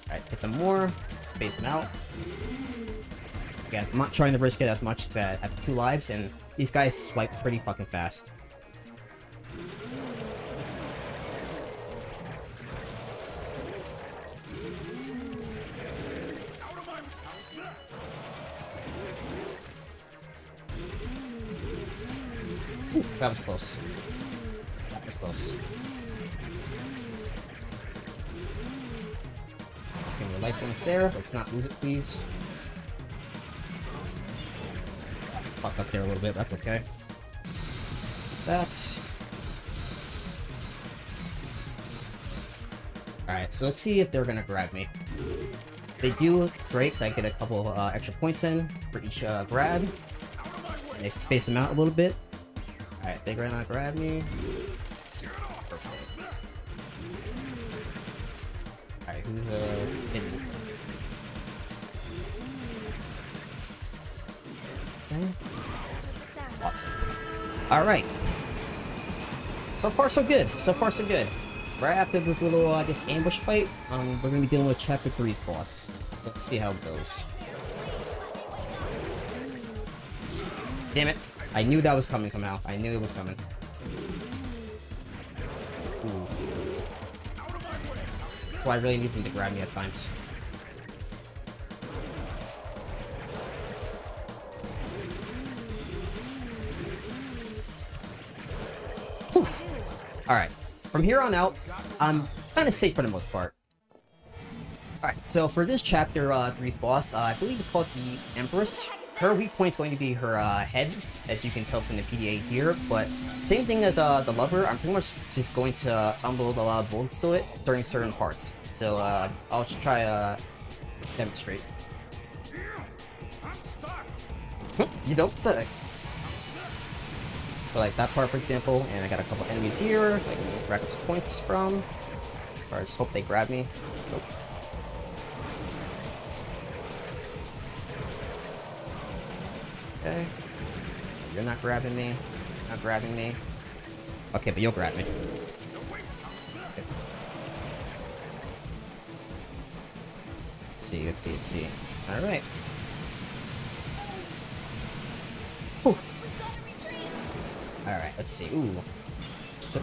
Alright, hit them more. Space them out. Again, I'm not trying to risk it as much because I have 2 lives, and these guys swipe pretty fucking fast. Ooh, that was close. That was close. Let's give me a life bonus there. Let's not lose it, please. Fuck up there a little bit. That's okay. That. Alright, so let's see if they're gonna grab me. If they do, it's great because I get a couple extra points in for each grab. And they space them out a little bit. Alright, they're gonna grab me. Perfect. Alright, who's hidden? Okay. Awesome. Alright. So far so good. So far so good. Right after this little this ambush fight, we're gonna be dealing with chapter 3's boss. Let's see how it goes. Damn it. I knew that was coming somehow. I knew it was coming. Ooh. That's why I really need them to grab me at times. Alright. From here on out, I'm kind of safe for the most part. Alright, so for this chapter 3's boss, I believe it's called the Empress. Her weak point's going to be her head, as you can tell from the PDA here, but same thing as the lover, I'm pretty much just going to unload a lot of bullets to it during certain parts. So I'll try to demonstrate. You don't say. So like that part, for example, and I got a couple enemies here I can rack up some points from. Or I just hope they grab me. Nope. Okay. You're not grabbing me. Not grabbing me. Okay, but you'll grab me. Okay. Let's see, let's see, let's see. Alright. Alright, let's see. Ooh. So,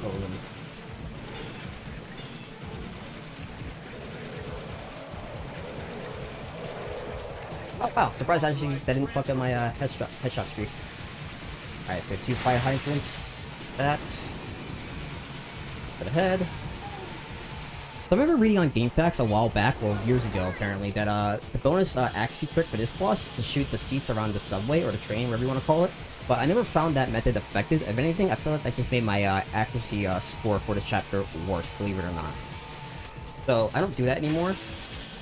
oh wow, surprised actually that didn't fuck up my headshot streak. Alright, so 2 fire hydrants. That. Put ahead. So I remember reading on GameFAQs a while back, well years ago apparently, that the bonus axe you pick for this boss is to shoot the seats around the subway or the train, whatever you want to call it. But I never found that method effective. If anything, I feel like that just made my accuracy score for this chapter worse, believe it or not. So I don't do that anymore.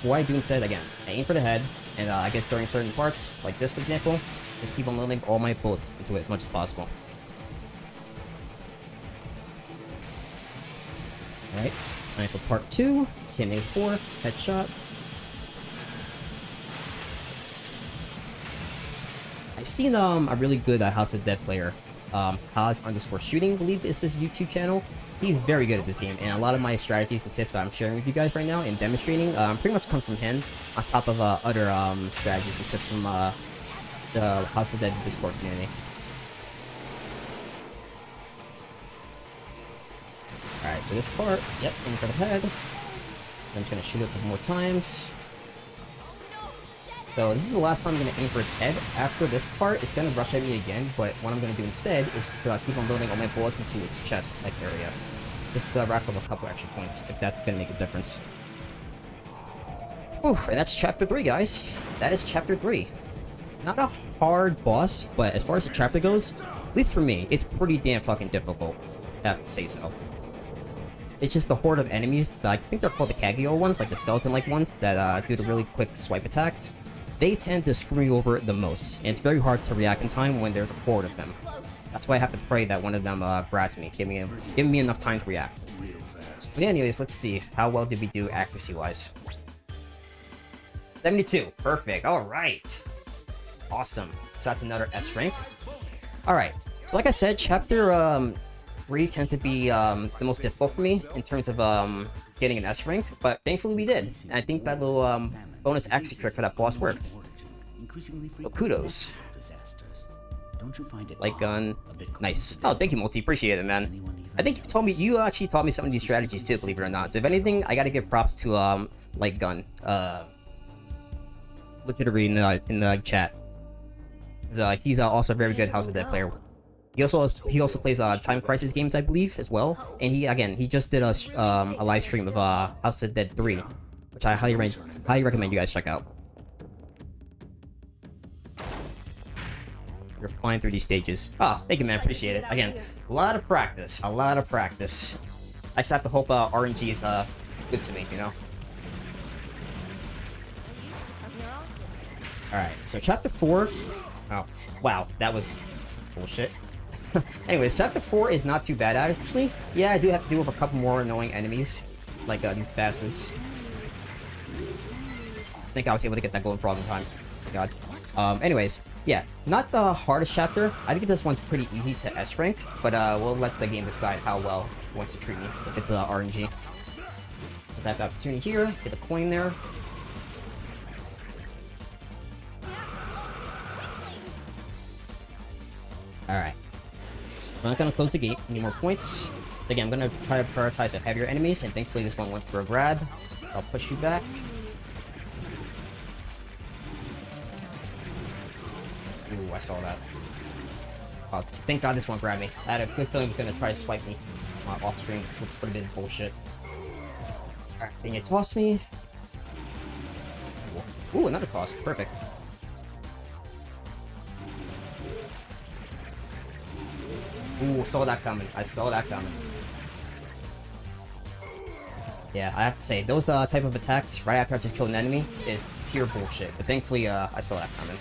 What I do instead, again, I aim for the head, and I guess during certain parts, like this for example, just keep on loading all my bullets into it as much as possible. Alright, time for part 2. Same thing before. Headshot. I've seen a really good House of Dead player, Haz_shooting, I believe is his YouTube channel. He's very good at this game, and a lot of my strategies and tips I'm sharing with you guys right now and demonstrating pretty much come from him, on top of other strategies and tips from the House of Dead Discord community. Alright, so this part, yep, aim for the head. Then it's gonna shoot it a couple more times. So this is the last time I'm going to aim for its head. After this part, it's going to rush at me again, but what I'm going to do instead is just keep on loading all my bullets into its chest like area. Just rack up a couple extra points, if that's going to make a difference. Oof, and that's chapter 3, guys. That is chapter 3. Not a hard boss, but as far as the chapter goes, at least for me, it's pretty damn fucking difficult. I have to say so. It's just the horde of enemies, I think they're called the Kagyo ones, like the skeleton-like ones, that do the really quick swipe attacks. They tend to screw you over the most, and it's very hard to react in time when there's a horde of them. That's why I have to pray that one of them grabs me, giving me enough time to react. But anyways, let's see. How well did we do accuracy-wise? 72. Perfect. Alright. Awesome. So that's another S rank. Alright. So like I said, chapter 3 tends to be the most difficult for me in terms of getting an S rank, but thankfully we did. And I think that little bonus accuracy trick for that boss worked. So kudos. Light gun. Nice. Oh, thank you, Multi. Appreciate it, man. I think you actually taught me some of these strategies too, believe it or not. So if anything, I gotta give props to Light Gun. Legitimately in the chat. He's also a very good House of Dead player. He also plays Time Crisis games, I believe, as well. And he just did a live stream of House of Dead 3, which I highly recommend you guys check out. You're flying through these stages. Ah, thank you, man. Appreciate it. Again, a lot of practice. A lot of practice. I just have to hope RNG is good to me, you know. All right. So chapter 4. Oh, wow, that was bullshit. Anyways, chapter 4 is not too bad, actually. Yeah, I do have to deal with a couple more annoying enemies, like these bastards. I think I was able to get that golden frog in time. God. Anyways, yeah, not the hardest chapter. I think this one's pretty easy to S rank, but we'll let the game decide how well it wants to treat me if it's RNG. So that opportunity here, get a coin there. Alright. I'm not gonna close the gate. Need more points. Again, I'm gonna try to prioritize the heavier enemies, and thankfully this one went for a grab. I'll push you back. Ooh, I saw that. Oh, thank God this one grabbed me. I had a good feeling he was gonna try to swipe me off screen, which would have been bullshit. Alright, then you toss me. Ooh, another toss. Perfect. Ooh, saw that coming. I saw that coming. Yeah, I have to say, those type of attacks right after I just killed an enemy is pure bullshit. But thankfully, I saw that coming.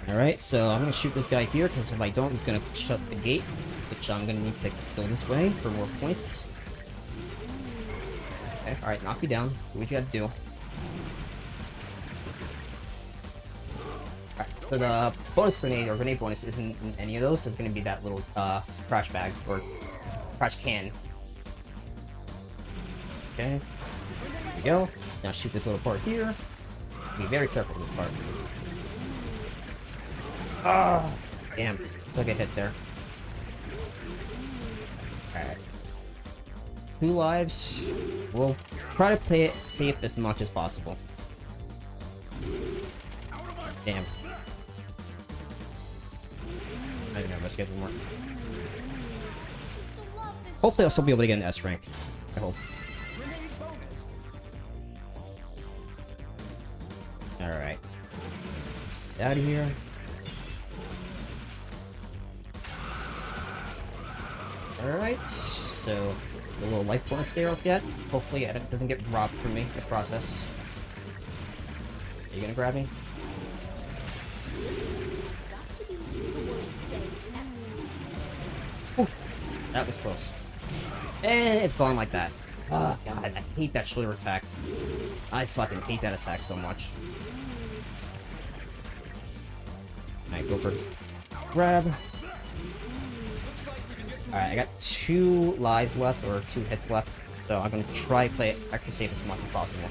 Alright, so I'm gonna shoot this guy here, because if I don't, he's gonna shut the gate, which I'm gonna need to go this way for more points. Okay, alright, knock you down. Do what you gotta do. So the bonus grenade or grenade bonus isn't in any of those, so it's gonna be that little crash bag or crash can. Okay, there we go. Now shoot this little part here. Be very careful with this part. Ah, damn, took a hit there. Alright. 2 lives. We'll try to play it safe as much as possible. Damn. I don't know, let's get more. Hopefully I'll still be able to get an S rank. I hope. Alright. Get out of here. Alright. So, a little life bonus there up yet. Hopefully it doesn't get robbed from me in the process. Are you gonna grab me? That was close. And it's gone like that. Oh, God, I hate that shoulder attack. I fucking hate that attack so much. Alright, go for grab. Alright, I got 2 lives left, or 2 hits left. So I'm gonna try to play it extra safe as much as possible.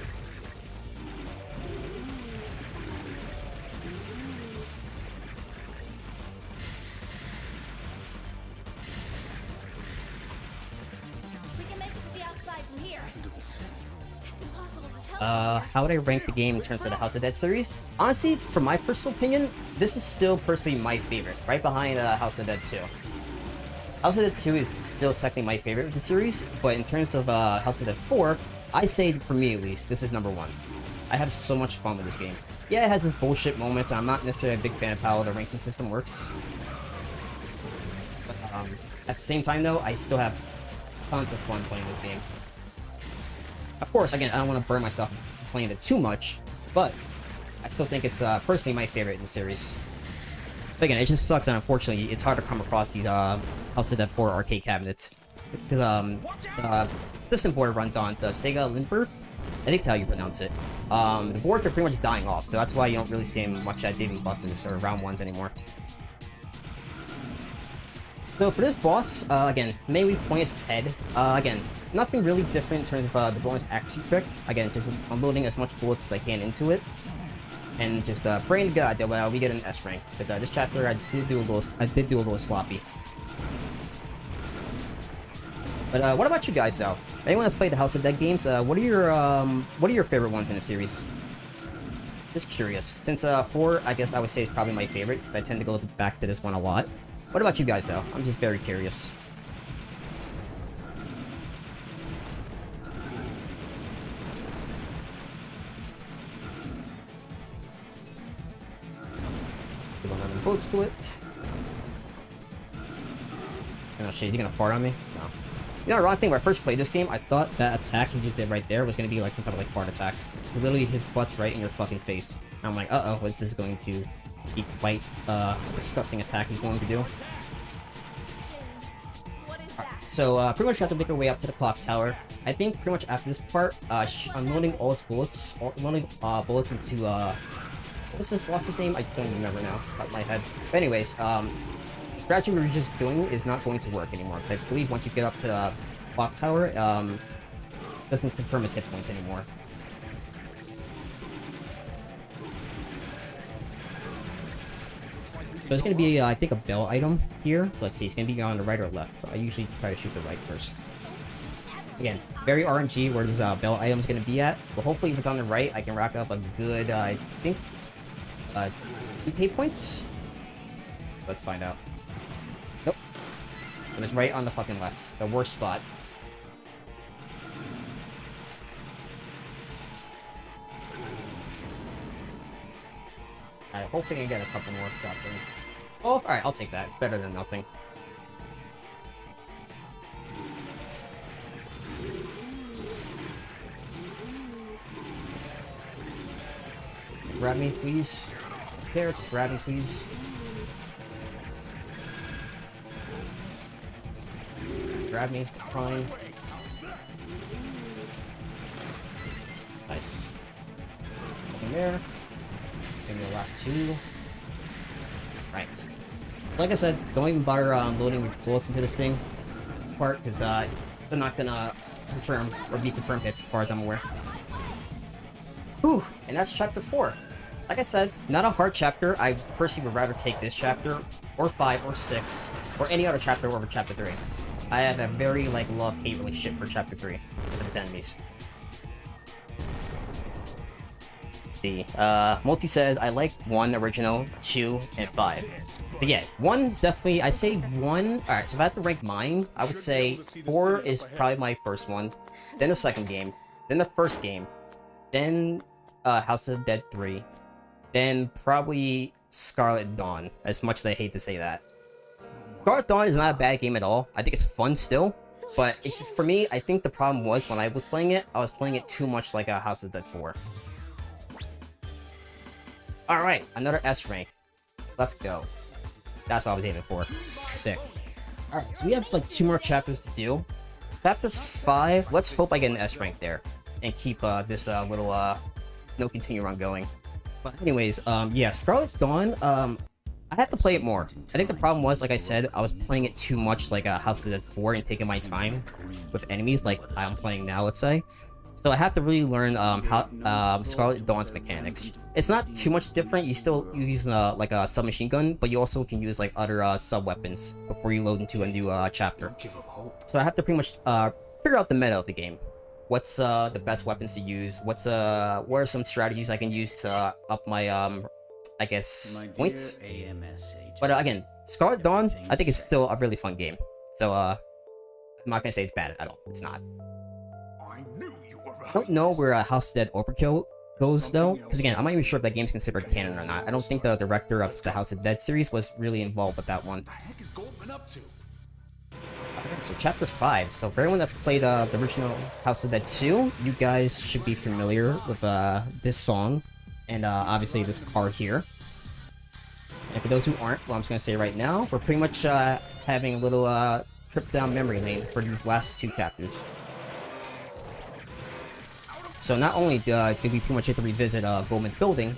We can make it to the outside from here. It's impossible to tell. How would I rank the game in terms of the House of Dead series? Honestly, from my personal opinion, this is still personally my favorite, right behind House of Dead 2. House of Dead 2 is still technically my favorite of the series, but in terms of House of Dead 4, I say, for me at least, this is number 1. I have so much fun with this game. Yeah, it has its bullshit moments, I'm not necessarily a big fan of how the ranking system works. But, at the same time though, I still have tons of fun playing this game. Of course, again, I don't want to burn myself playing it too much, but I still think it's personally my favorite in the series. But again, it just sucks, and unfortunately, it's hard to come across these House of Dead 4 arcade cabinets because the system board runs on the Sega Lindbergh. I think that's how you pronounce it. The boards are pretty much dying off, so that's why you don't really see much at Dave & Buster's or round ones anymore. So for this boss, again, mainly point his head. Again, nothing really different in terms of the bonus accuracy trick. Again, just unloading as much bullets as I can into it. And just praying to God that we get an S rank, because this chapter I did do a little sloppy. But what about you guys though? Anyone that's played the House of Dead games, what are your favorite ones in the series? Just curious. Since 4, I guess I would say is probably my favorite, since I tend to go back to this one a lot. What about you guys though? I'm just very curious. Bullets to it. Oh shit, is he gonna fart on me? No. You know, the wrong thing, when I first played this game, I thought that attack he just did right there was gonna be like some type of like fart attack. Because literally his butt's right in your fucking face. And I'm like, uh-oh, this is going to be quite disgusting attack he's going to do. What is that? So, pretty much you have to make our way up to the clock tower. I think pretty much after this part, unloading all its bullets, unloading bullets into, what's this boss's name? I don't remember now, out of my head. But anyways, strategy we were just doing is not going to work anymore, because I believe once you get up to the clock tower, it doesn't confirm his hit points anymore. So it's going to be, I think, a bell item here. So let's see, it's going to be on the right or left. So I usually try to shoot the right first. Again, very RNG where this bell item is going to be at. But hopefully if it's on the right, I can rack up a good, I think, 2 pay points? Let's find out. Nope. It was right on the fucking left. The worst spot. Alright, hopefully I can get a couple more shots in. Oh, alright, I'll take that. It's better than nothing. Grab me, please. There, just grab me, please. Grab me, fine. Nice. Nothing there. It's gonna be the last 2. Right. So like I said, don't even bother loading bullets into this thing. This part, because they're not gonna confirm or be confirmed hits as far as I'm aware. Whew, and that's chapter 4. Like I said, not a hard chapter. I personally would rather take this chapter, or 5, or 6, or any other chapter over chapter 3. I have a very, like, love-hate relationship for chapter 3 because of its enemies. Let's see. Multi says, I like 1 original, 2, and 5. So yeah, 1 definitely, I say 1, alright, so if I have to rank mine, I would say 4 is probably my first one, then the second game, then the first game, then House of Dead 3, then probably Scarlet Dawn, as much as I hate to say that. Scarlet Dawn is not a bad game at all. I think it's fun still, but it's just, for me, I think the problem was when I was playing it, I was playing it too much like a House of Dead 4. Alright, another S rank. Let's go. That's what I was aiming for. Sick. Alright, so we have like 2 more chapters to do. Chapter 5, let's hope I get an S rank there. And keep this little no continue run going. But anyways, yeah, Scarlet Dawn, I have to play it more. I think the problem was, like I said, I was playing it too much like House of the Dead 4 and taking my time with enemies like I'm playing now, let's say. So I have to really learn how Scarlet Dawn's mechanics. It's not too much different. You still use like a submachine gun, but you also can use like other sub weapons before you load into a new chapter. So I have to pretty much figure out the meta of the game. What's the best weapons to use? What are some strategies I can use to up my I guess points? But again, Scarlet Dawn, I think it's still a really fun game. So I'm not gonna say it's bad at all. It's not. I don't know where House of Dead Overkill goes though, because again, I'm not even sure if that game's considered canon or not. I don't think the director of the House of Dead series was really involved with that one. Okay, so chapter 5. So for everyone that's played the original House of Dead 2, you guys should be familiar with this song and obviously this car here. And for those who aren't, well, I'm just gonna say right now, we're pretty much having a little trip down memory lane for these last 2 chapters. So not only did we pretty much get to revisit Goldman's building,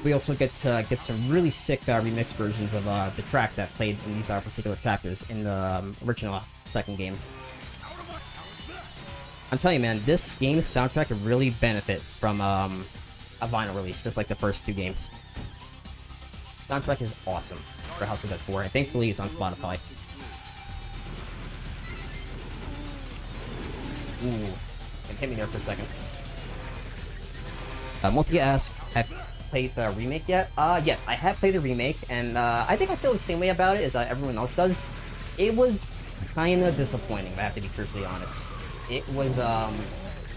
we also get to get some really sick remix versions of the tracks that played in these particular chapters in the original second game. I'm telling you, man, this game's soundtrack could really benefit from a vinyl release, just like the first 2 games. Soundtrack is awesome for House of Dead 4, and thankfully it's on Spotify. Ooh, it hit me there for a second. Multi asks, have you played the remake yet? Yes, I have played the remake, and I think I feel the same way about it as everyone else does. It was kinda disappointing, I have to be truthfully honest. It was, I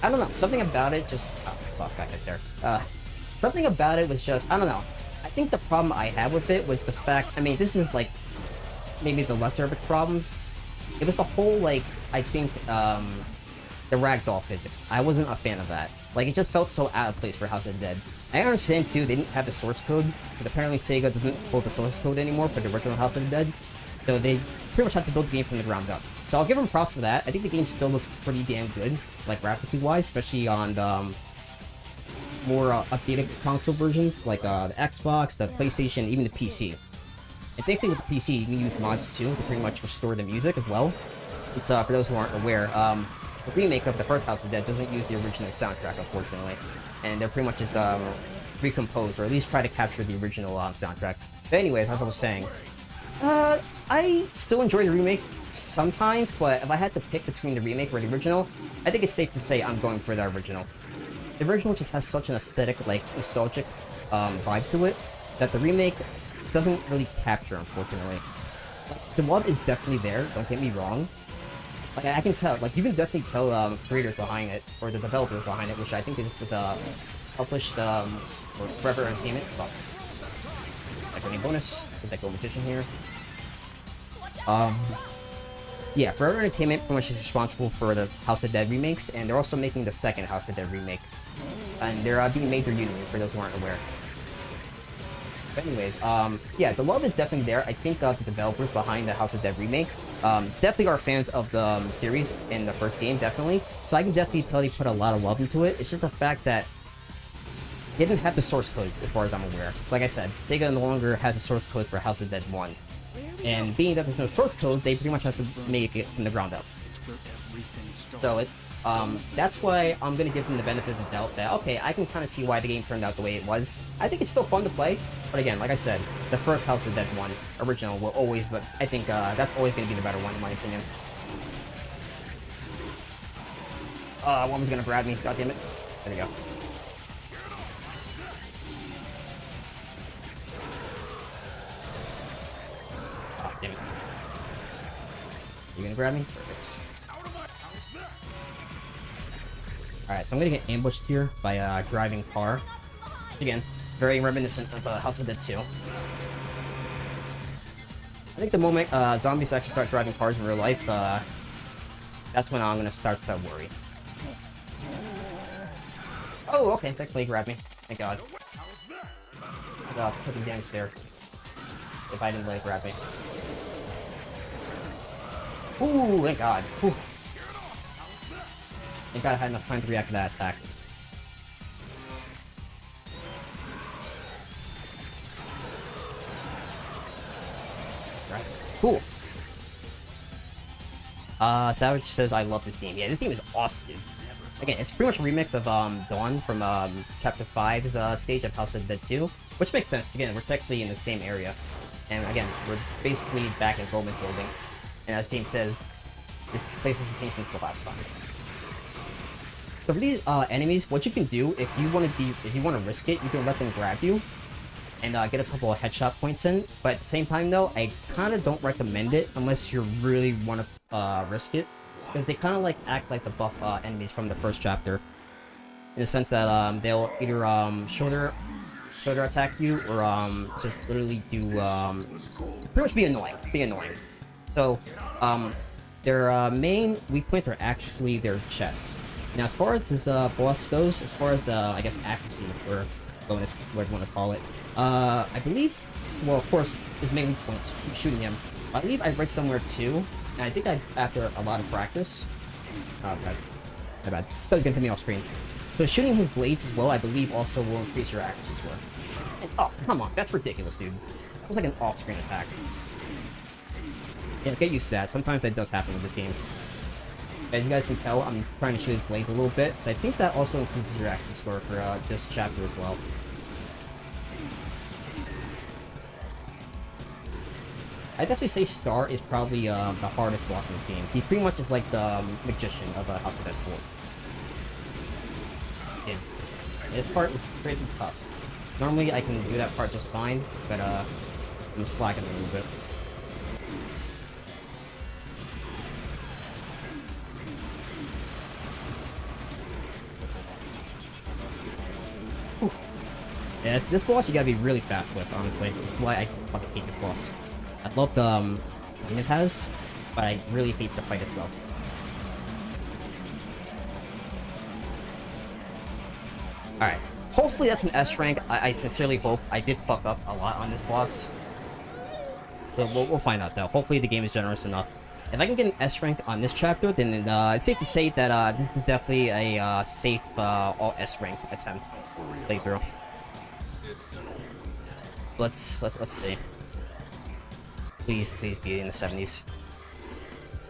don't know, something about it just... Oh, fuck, I hit there. Something about it was just, I don't know. I think the problem I had with it was the fact, I mean, this is like, maybe the lesser of its problems. It was the whole, like, I think, the ragdoll physics. I wasn't a fan of that. Like, it just felt so out of place for House of the Dead. I understand, too, they didn't have the source code, but apparently Sega doesn't hold the source code anymore for the original House of the Dead, so they pretty much have to build the game from the ground up. So I'll give them props for that. I think the game still looks pretty damn good, like, graphically-wise, especially on the more updated console versions, like the Xbox, the PlayStation, even the PC. And thankfully with the PC, you can use mods, too, to pretty much restore the music as well. It's, for those who aren't aware, the remake of the first House of Dead doesn't use the original soundtrack, unfortunately, and they're pretty much just recompose, or at least try to capture the original soundtrack. But anyways, as I was saying, I still enjoy the remake sometimes, but if I had to pick between the remake or the original, I think it's safe to say I'm going for the original. The original just has such an aesthetic, like, nostalgic vibe to it, that the remake doesn't really capture, unfortunately. Like, the love is definitely there, don't get me wrong. Like, I can tell, like, you can definitely tell creators behind it, or the developers behind it, which I think it was published for Forever Entertainment. Well, like, any bonus, with that gold magician here. Yeah, Forever Entertainment pretty much is responsible for the House of Dead remakes, and they're also making the second House of Dead remake. And they're being made their union, for those who aren't aware. But anyways, yeah, the love is definitely there. I think the developers behind the House of Dead remake definitely are fans of the series in the first game, definitely. So I can definitely tell they put a lot of love into it. It's just the fact that they didn't have the source code, as far as I'm aware. Like I said, Sega no longer has the source code for House of Dead 1. And being that there's no source code, they pretty much have to make it from the ground up. So that's why I'm gonna give them the benefit of the doubt that, okay, I can kind of see why the game turned out the way it was. I think it's still fun to play, but again, like I said, the first House of Dead 1 original will always, but I think that's always gonna be the better one in my opinion. One was gonna grab me, god damn it. There we go. Oh, damn it. You gonna grab me? Perfect. Alright, so I'm gonna get ambushed here by a driving car. Again, very reminiscent of House of Dead 2. I think the moment zombies actually start driving cars in real life, that's when I'm gonna start to worry. Oh, okay, thankfully he grabbed me. Thank God. Taking damage there. If I didn't let it grab me. Ooh, thank God. Ooh. Thank God I had enough time to react to that attack. Right. Cool. Savage says I love this game. Yeah, this game is awesome, dude. Again, it's pretty much a remix of Dawn from Chapter 5's stage of House of the Dead 2, which makes sense. Again, we're technically in the same area. And again, we're basically back in Goldman's building. And as James says, this place has changed since the last time. So for these enemies, what you can do if you want to risk it, you can let them grab you and get a couple of headshot points in. But at the same time, though, I kind of don't recommend it unless you really want to risk it, because they kind of like act like the buff enemies from the first chapter, in the sense that they'll either shoulder attack you or just literally do pretty much be annoying. So their main weak points are actually their chests. Now, as far as this boss goes, as far as the, I guess, accuracy, or bonus, whatever you want to call it, I believe, well, of course, his main weak point is keep shooting him. I believe I read somewhere too, and I think after a lot of practice, oh, my bad, that was gonna hit me off screen. So shooting his blades as well, I believe, also will increase your accuracy score. And, oh, come on, that's ridiculous, dude. That was like an off-screen attack. Yeah, get used to that. Sometimes that does happen in this game. As you guys can tell, I'm trying to shoot his blades a little bit, so I think that also increases your accuracy score for this chapter as well. I'd definitely say Star is probably the hardest boss in this game. He pretty much is like the magician of House of Dead 4. Yeah. This part is pretty tough. Normally I can do that part just fine, but I'm slacking a little bit. Yeah, this boss you gotta be really fast with, honestly. This is why I fucking hate this boss. I love the aim it has, but I really hate the fight itself. Alright, hopefully that's an S rank. I sincerely hope. I did fuck up a lot on this boss. So we'll find out though. Hopefully the game is generous enough. If I can get an S rank on this chapter, then it's safe to say that this is definitely a safe all S rank attempt playthrough. Let's see. Please be in the 70s.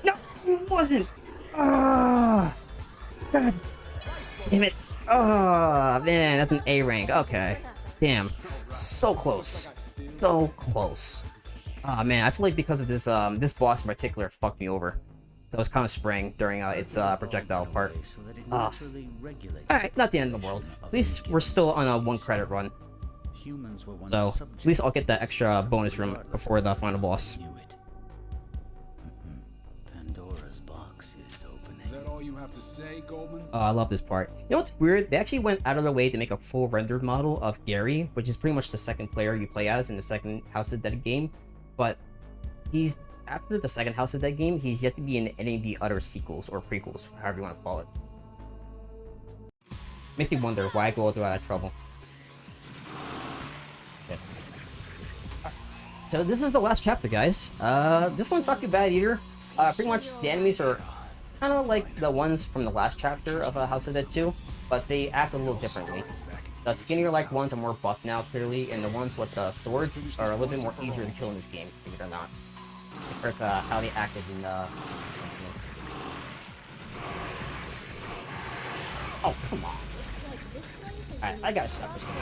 No, it wasn't. Ah, God damn it. Oh man, that's an A rank. Okay, damn, so close, so close. Ah man, I feel like because of this this boss in particular fucked me over. So I was kind of spraying during its projectile part. All right, not the end of the world. At least we're still on a 1 credit run. So at least I'll get that extra bonus room before the final boss. Pandora's box is opening. Is that all you have to say, Goldman? Oh, I love this part. You know what's weird? They actually went out of their way to make a full rendered model of Gary, which is pretty much the second player you play as in the second House of the Dead game. But he's, after the second House of the Dead game, he's yet to be in any of the other sequels or prequels, however you want to call it. Makes me wonder why I go through all that trouble. Okay. So this is the last chapter, guys. This one's not too bad either. Pretty much the enemies are kind of like the ones from the last chapter of House of Dead 2, but they act a little differently. The skinnier-like ones are more buffed now, clearly, and the ones with the swords are a little bit more easier to kill in this game, believe it or not, compared to how they acted in Oh, come on. Alright, I gotta stop this thing.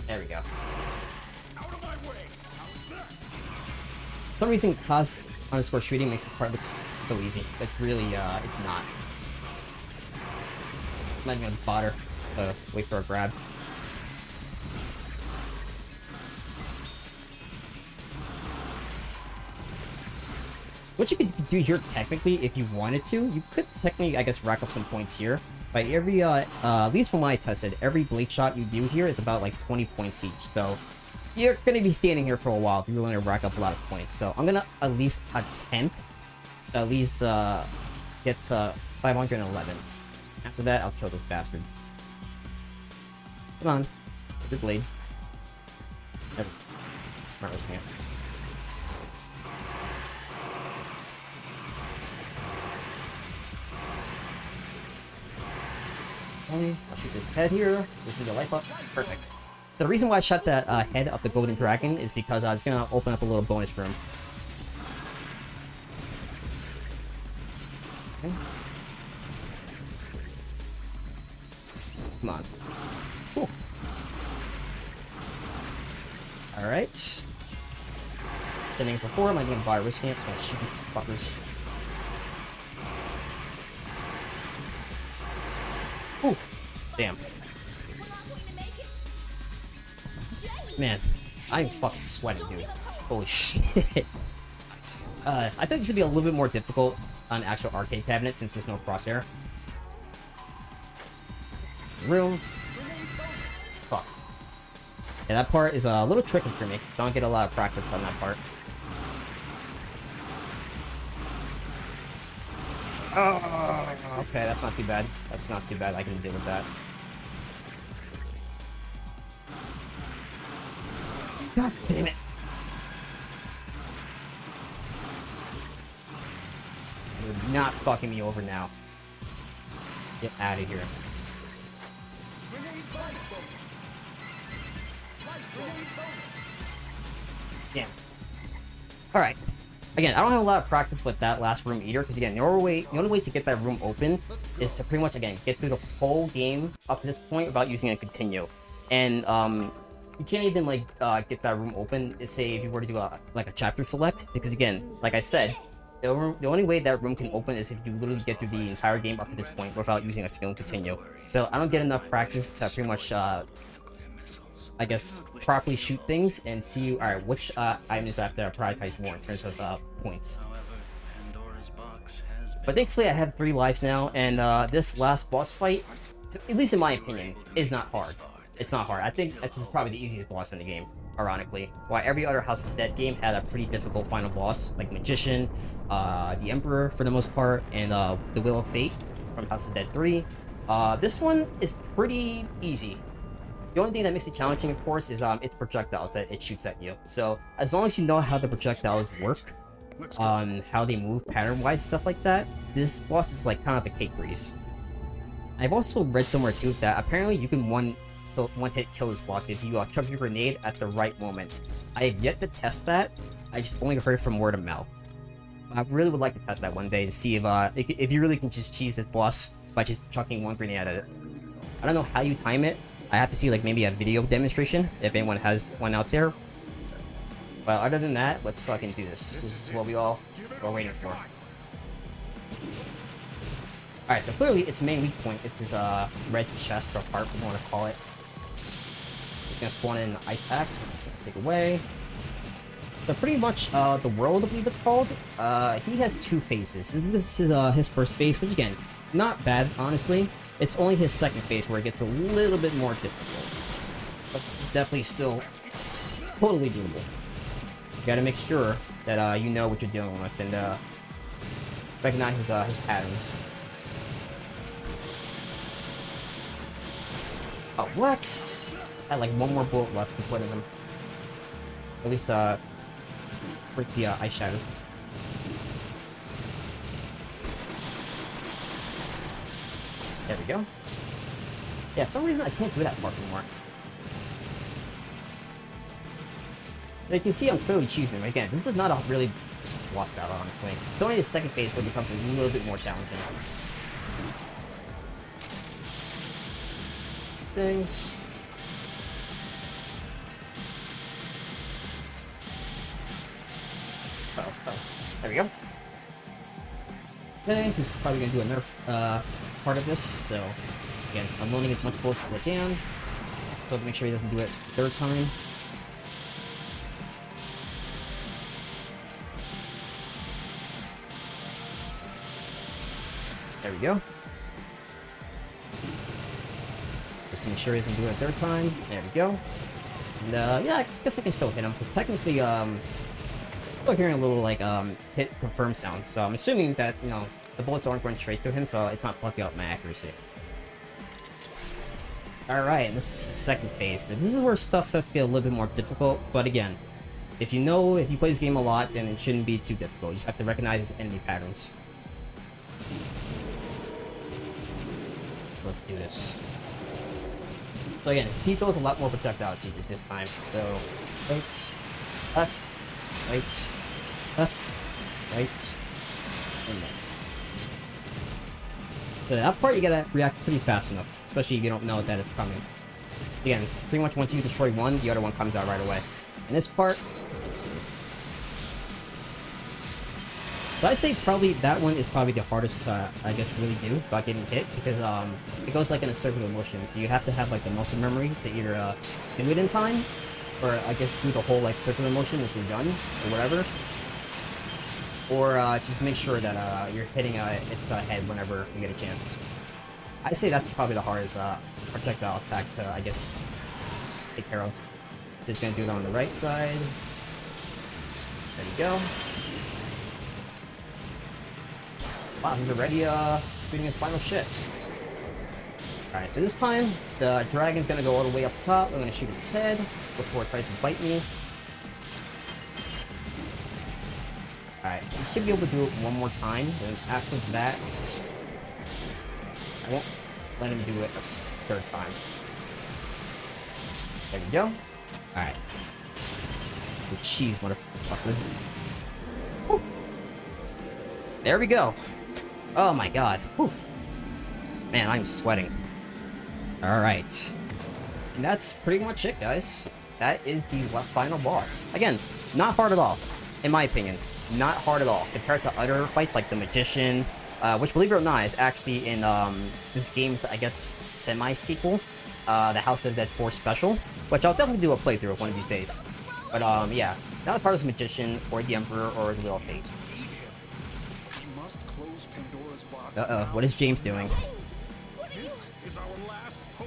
There we go. For some reason, cause underscore shooting makes this part look so easy. It's really, it's not. I'm not even gonna bother to wait for a grab. What you could do here, technically, if you wanted to, you could technically, I guess, rack up some points here. By every, at least from what I tested, every blade shot you do here is about like 20 points each. So you're gonna be standing here for a while if you're willing to rack up a lot of points. So I'm gonna at least attempt to at least get 511. After that, I'll kill this bastard. Come on. Good blade. Never. Not risking it. Okay, I'll shoot this head here. This is a life up. Perfect. So the reason why I shot that head of the golden dragon is because I was gonna open up a little bonus for him. Okay. Come on. Cool. Alright. Same things before, I'm not gonna buy a risking it, so I'm gonna shoot these fuckers. Ooh! Damn. We're not going to make it. Jay, Man, I'm fucking sweating, dude. Holy shit. I think this would be a little bit more difficult on the actual arcade cabinet since there's no crosshair. This is the room. Fuck. Yeah, that part is a little tricky for me. Don't get a lot of practice on that part. Oh, okay, that's not too bad. That's not too bad. I can deal with that. God damn it. You're not fucking me over now. Get out of here. Damn. Alright. Again, I don't have a lot of practice with that last room either, because again, the only way to get that room open is to pretty much, again, get through the whole game up to this point without using a continue. And, you can't even, like, get that room open, say, if you were to do, a chapter select, because again, like I said, the only way that room can open is if you literally get through the entire game up to this point without using a skill and continue. So, I don't get enough practice to pretty much, I guess, properly shoot things and see, alright, which items do I have to prioritize more in terms of points. But thankfully I have 3 lives now, and this last boss fight, at least in my opinion, is not hard. It's not hard. I think this is probably the easiest boss in the game, ironically. While every other House of Dead game had a pretty difficult final boss, like Magician, the Emperor for the most part, and the Wheel of Fate from House of Dead 3. This one is pretty easy. The only thing that makes it challenging, of course, is its projectiles that it shoots at you. So as long as you know how the projectiles work, how they move pattern-wise, stuff like that, this boss is like kind of a cake breeze. I've also read somewhere too that apparently you can one-hit kill this boss if you chuck your grenade at the right moment. I have yet to test that. I just only heard it from word of mouth. I really would like to test that one day to see if you really can just cheese this boss by just chucking one grenade at it. I don't know how you time it. I have to see like maybe a video demonstration if anyone has one out there. Well, other than that, let's fucking do this. This is what we all were waiting for. Alright, so clearly its main weak point, this is red chest or heart, we want to call it. It's gonna spawn in an ice axe, we're just gonna take away. So pretty much the world, I believe it's called, he has 2 phases. This is his first phase, which again, not bad, honestly. It's only his second phase where it gets a little bit more difficult. But definitely still totally doable. Just gotta make sure that you know what you're dealing with and recognize his patterns. Oh, what? I had like one more bullet left to put in him. At least break the ice shadow. There we go. Yeah, for some reason I can't do that part anymore. So you can see I'm clearly choosing him. Again, this is not a really boss battle, honestly. It's only the second phase where it becomes a little bit more challenging. Things. Oh, there we go. Okay, he's probably gonna do a nerf part of this, so again, I'm loading as much bullets as I can, so to make sure he doesn't do it 3rd time. There we go. Just to make sure he doesn't do it 3rd time. There we go. And yeah, I guess I can still hit him, because technically, still hearing a little like hit confirm sound, so I'm assuming that, you know, the bullets aren't going straight to him, so it's not fucking up my accuracy. Alright, this is the second phase. This is where stuff starts to get a little bit more difficult, but again, if you play this game a lot, then it shouldn't be too difficult. You just have to recognize its enemy patterns. Let's do this. So again, he throws a lot more projectiles this time. So, right, left, right, left, right, and left. So that part you gotta react pretty fast enough, especially if you don't know that it's coming. Again, pretty much once you destroy one, the other one comes out right away. And this part, let's see. So I'd say probably that one is probably the hardest to, I guess, really do without getting hit, because it goes like in a circular motion, so you have to have like the muscle memory to either do it in time, or I guess do the whole like circular motion if you're done, or whatever. Or just make sure that you're hitting its head whenever you get a chance. I'd say that's probably the hardest projectile attack to, I guess, take care of. So it's gonna do it on the right side. There you go. Wow, he's already shooting his final shit. Alright, so this time, the dragon's gonna go all the way up top. I'm gonna shoot its head before it tries to bite me. Alright, you should be able to do it one more time, and after that, I won't let him do it a third time. There we go. Alright. The cheese, motherfucker. Woo. There we go. Oh my god. Oof. Man, I'm sweating. Alright. And that's pretty much it, guys. That is the final boss. Again, not hard at all, in my opinion. Not hard at all, compared to other fights like the Magician, which, believe it or not, is actually in this game's, I guess, semi-sequel, the House of the Dead 4 Special, which I'll definitely do a playthrough one of these days. But, yeah, not as hard as the Magician, or the Emperor, or the Wheel of Fate. Uh-oh, what is James doing? This is our last hope.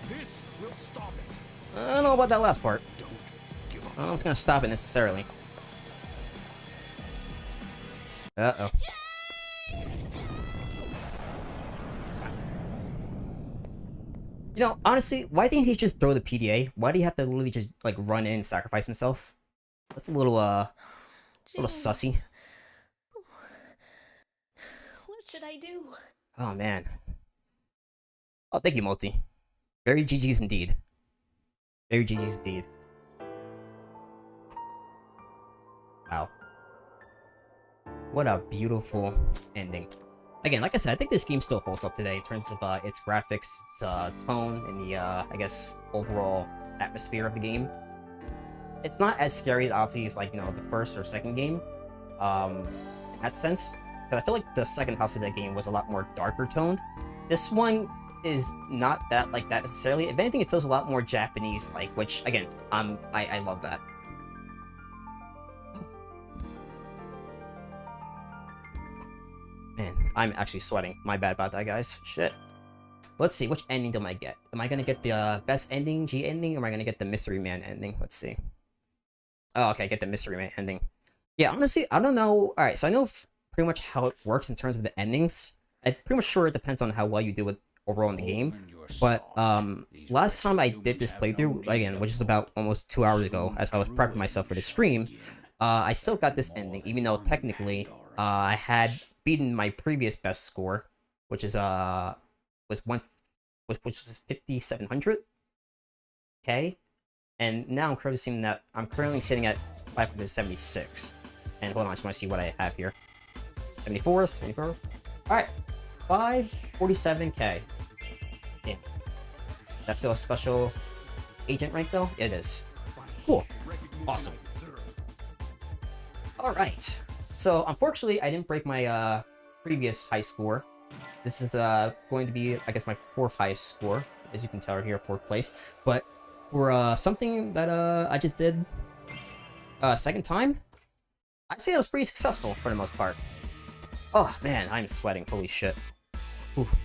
This will stop it. I don't know about that last part. I don't know if it's gonna stop it necessarily. Uh-oh. You know, honestly, why didn't he just throw the PDA? Why do you have to literally just, like, run in and sacrifice himself? That's a little sussy. What should I do? Oh, man. Oh, thank you, Multi. Very GG's indeed. Very GG's indeed. Wow. What a beautiful ending. Again, like I said, I think this game still holds up today in terms of its graphics, its tone, and the, I guess, overall atmosphere of the game. It's not as scary, obviously, as, like, you know, the first or second game, in that sense. Because I feel like the second House of the Dead game was a lot more darker toned. This one is not that like that necessarily. If anything, it feels a lot more Japanese-like, which, again, I love that. Man, I'm actually sweating. My bad about that, guys. Shit. Let's see, which ending do I get? Am I gonna get the best ending, G ending, or am I gonna get the Mystery Man ending? Let's see. Oh, okay, get the Mystery Man ending. Yeah, honestly, I don't know. Alright, so I know pretty much how it works in terms of the endings. I'm pretty much sure it depends on how well you do it overall in the game. But, last time I did this playthrough, again, which is about almost 2 hours ago, as I was prepping myself for the stream, I still got this ending, even though technically, I had beaten my previous best score, which is which was 5,700. Okay, and now I'm currently sitting at 576. And hold on, I just want to see what I have here. 74. All right, 547k. Damn, that's still a special agent rank though. It is. Cool. Awesome. All right. So, unfortunately, I didn't break my previous high score. This is going to be, I guess, my 4th highest score. As you can tell here, 4th place. But for something that I just did second time, I'd say I was pretty successful for the most part. Oh, man, I'm sweating. Holy shit. Oof.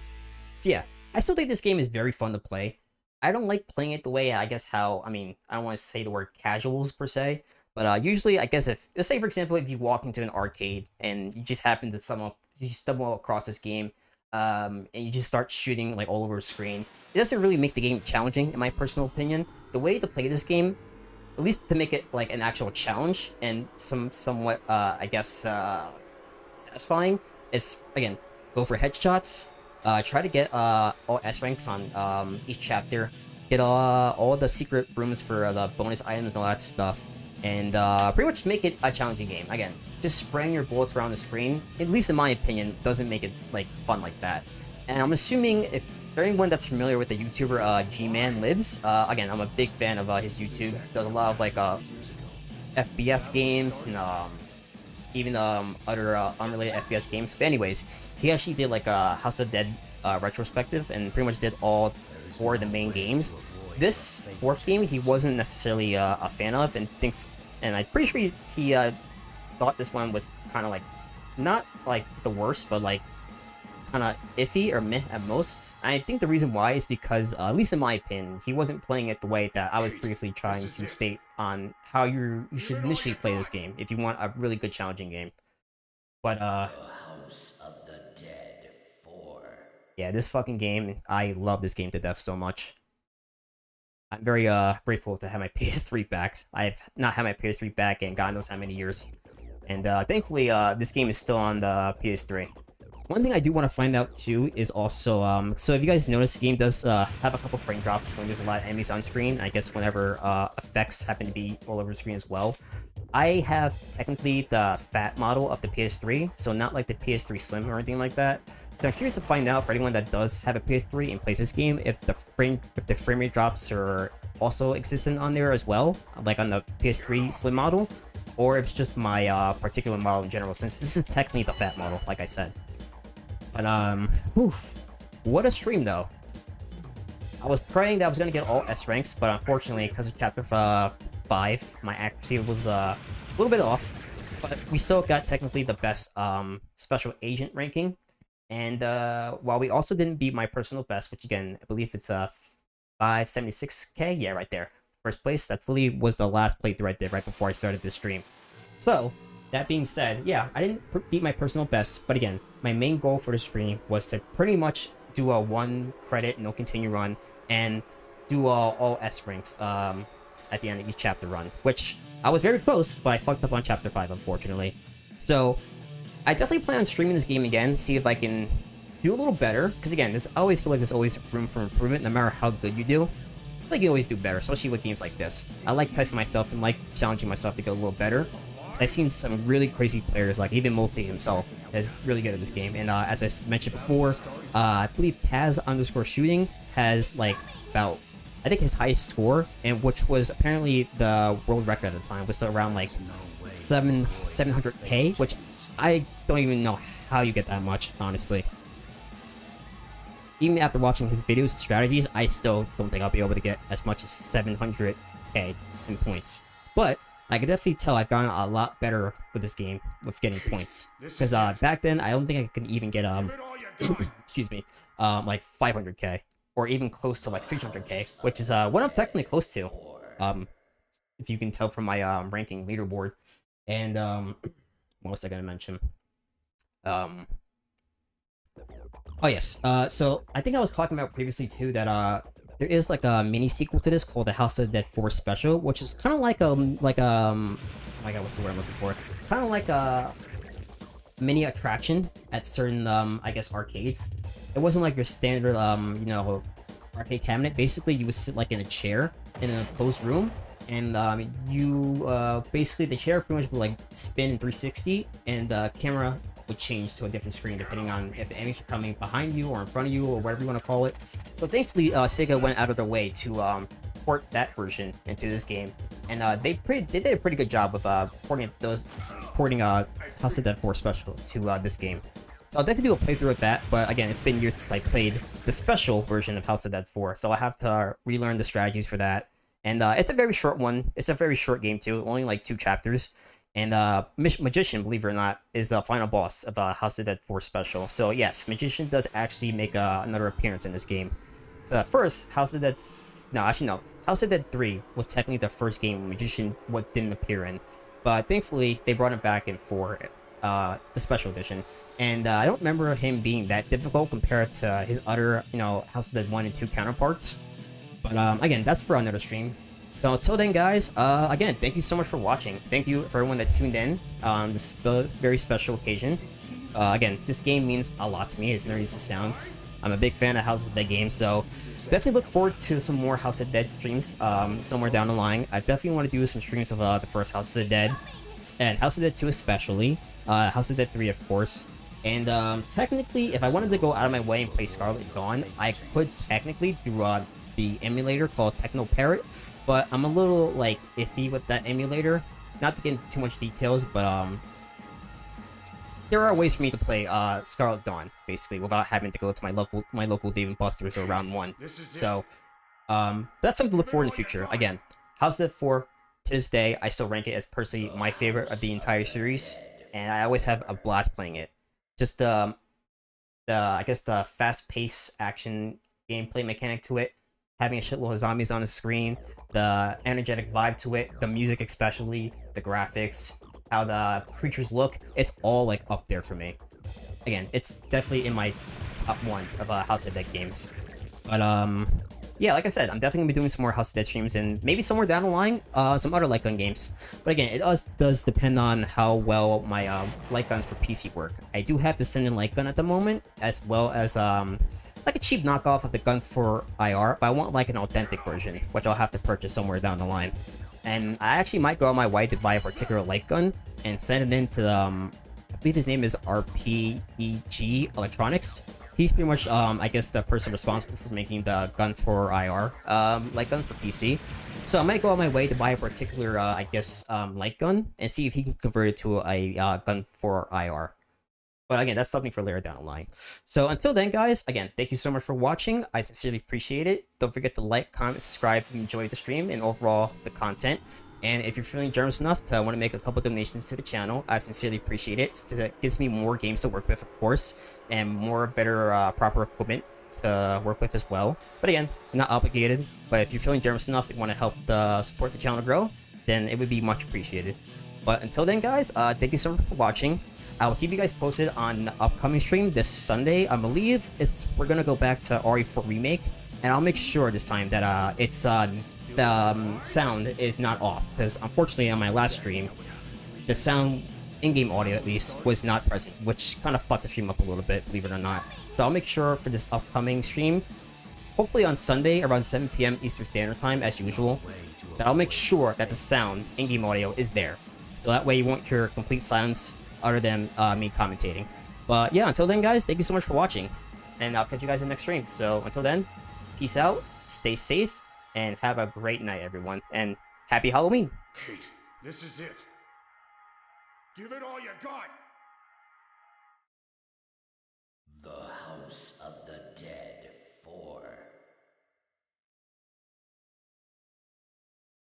So, yeah, I still think this game is very fun to play. I don't like playing it the way, I guess, I don't want to say the word casuals, per se. But usually, I guess let's say, for example, if you walk into an arcade and you just happen to stumble across this game, and you just start shooting like all over the screen. It doesn't really make the game challenging, in my personal opinion. The way to play this game, at least to make it like an actual challenge and somewhat, I guess, satisfying, is again go for headshots. Try to get all S ranks on each chapter. Get all the secret rooms for the bonus items and all that stuff, and pretty much make it a challenging game. Again, just spraying your bullets around the screen, at least in my opinion, doesn't make it like fun like that. And I'm assuming if for anyone that's familiar with the YouTuber G-Man Lives, again, I'm a big fan of his YouTube. Does a lot of like FPS games and even other unrelated FPS games. But anyways, he actually did like a House of Dead retrospective and pretty much did all 4 of the main games. This 4th game he wasn't necessarily a fan of and thinks, and I'm pretty sure he thought this one was kind of like not like the worst, but like kind of iffy or meh at most. I think the reason why is because, at least in my opinion, he wasn't playing it the way that I was briefly trying to state on how you should initially play this game if you want a really good challenging game. But House of the Dead 4. yeah, this fucking game, I love this game to death so much. I'm very grateful to have my PS3 back. I've not had my PS3 back in God knows how many years. And thankfully, this game is still on the PS3. One thing I do want to find out too is also, so if you guys notice, the game does have a couple frame drops when there's a lot of enemies on screen. I guess whenever effects happen to be all over the screen as well. I have technically the fat model of the PS3, so not like the PS3 Slim or anything like that. So I'm curious to find out for anyone that does have a PS3 and plays this game if the frame rate drops are also existent on there as well, like on the PS3 Slim model, or if it's just my particular model in general, since this is technically the fat model, like I said. But oof, what a stream though. I was praying that I was gonna get all S ranks, but unfortunately, because of chapter 5, my accuracy was a little bit off. But we still got technically the best special agent ranking. And while we also didn't beat my personal best, which again, I believe it's 576k, yeah, right there, first place. That's literally was the last playthrough right there, right before I started this stream. So that being said, yeah, I didn't beat my personal best, but again, my main goal for the stream was to pretty much do a 1 credit, no continue run, and do all S ranks at the end of each chapter run, which I was very close, but I fucked up on chapter 5, unfortunately. So I definitely plan on streaming this game again, see if I can do a little better, because again, I always feel like there's always room for improvement, no matter how good you do. I feel like you always do better, especially with games like this. I like testing myself and like challenging myself to get a little better. I've seen some really crazy players, like even Multi himself is really good at this game. And as I mentioned before, I believe Taz_shooting has like about, I think his highest score, and which was apparently the world record at the time, was still around like 700k, which I don't even know how you get that much, honestly. Even after watching his videos and strategies, I still don't think I'll be able to get as much as 700k in points. But I can definitely tell I've gotten a lot better with this game with getting points. Because back then, I don't think I could even get excuse me, like 500k or even close to like 600k, which is what I'm technically close to. If you can tell from my ranking leaderboard. And what was I gonna mention? Oh yes. So I think I was talking about previously too that there is like a mini sequel to this called the House of the Dead 4 Special, which is kind of like oh my god, what's the word I'm looking for? Kind of like a mini attraction at certain I guess arcades. It wasn't like your standard you know, arcade cabinet. Basically, you would sit like in a chair in a closed room, and you basically the chair pretty much would like spin 360, and the camera would change to a different screen depending on if the enemies are coming behind you or in front of you or whatever you want to call it. So thankfully, Sega went out of their way to port that version into this game, and they did a pretty good job of porting House of Dead 4 Special to this game. So I'll definitely do a playthrough of that, but again, it's been years since I played the special version of House of Dead 4, so I have to relearn the strategies for that. And it's a very short one. It's a very short game too, only like 2 chapters. And Magician, believe it or not, is the final boss of House of Dead 4 Special. So yes, Magician does actually make another appearance in this game. So first, House of Dead... No, actually no. House of Dead 3 was technically the first game Magician didn't appear in. But thankfully, they brought it back in 4. the special edition, and I don't remember him being that difficult compared to his other, House of the Dead 1 and 2 counterparts. But again, that's for another stream. So until then, guys, again, thank you so much for watching. Thank you for everyone that tuned in on this very special occasion. Again, this game means a lot to me, as nerdy as it sounds. I'm a big fan of House of the Dead games, so definitely look forward to some more House of the Dead streams somewhere down the line. I definitely want to do some streams of the first House of the Dead, and House of the Dead 2 especially, House of the Dead 3 of course. And technically, if I wanted to go out of my way and play Scarlet Dawn, I could technically through the emulator called Techno Parrot, but I'm a little like iffy with that emulator. Not to get into too much details, but there are ways for me to play Scarlet Dawn basically without having to go to my local Dave & Buster's or Round 1. So that's something to look forward in the future. Again, House of the Dead 4 to this day, I still rank it as personally my favorite of the entire series, and I always have a blast playing it. Just I guess the fast-paced action gameplay mechanic to it, having a shitload of zombies on the screen, the energetic vibe to it, the music especially, the graphics, how the creatures look, it's all like up there for me. Again, it's definitely in my top 1 of House of the Dead games. But yeah, like I said, I'm definitely gonna be doing some more House of the Dead streams, and maybe somewhere down the line, some other light gun games. But again, it does depend on how well my light guns for PC work. I do have the Send-In light gun at the moment, as well as like a cheap knockoff of the gun for IR, but I want like an authentic version, which I'll have to purchase somewhere down the line. And I actually might go on my way to buy a particular light gun and send it in to I believe his name is RPEG Electronics. He's pretty much I guess the person responsible for making the gun for IR light gun for PC. So I might go on my way to buy a particular I guess light gun and see if he can convert it to a gun for IR. But again, that's something for later down the line. So until then, guys, again, thank you so much for watching. I sincerely appreciate it. Don't forget to like, comment, subscribe if you enjoyed the stream and overall the content. And if you're feeling generous enough to want to make a couple donations to the channel, I sincerely appreciate it. Since it gives me more games to work with, of course, and more better, proper equipment to work with as well. But again, not obligated. But if you're feeling generous enough and want to help support the channel grow, then it would be much appreciated. But until then, guys, thank you so much for watching. I will keep you guys posted on the upcoming stream this Sunday. I believe we're gonna go back to RE4 Remake, and I'll make sure this time that it's the sound is not off, because unfortunately on my last stream, the sound in-game audio at least was not present, which kind of fucked the stream up a little bit, believe it or not. So I'll make sure for this upcoming stream, hopefully on Sunday around 7 PM Eastern Standard Time as usual, that I'll make sure that the sound in-game audio is there, so that way you won't hear complete silence other than me commentating. But yeah, until then, guys, thank you so much for watching, and I'll catch you guys in the next stream. So until then, peace out, stay safe, and have a great night, everyone, and happy Halloween! Kate, this is it. Give it all you got!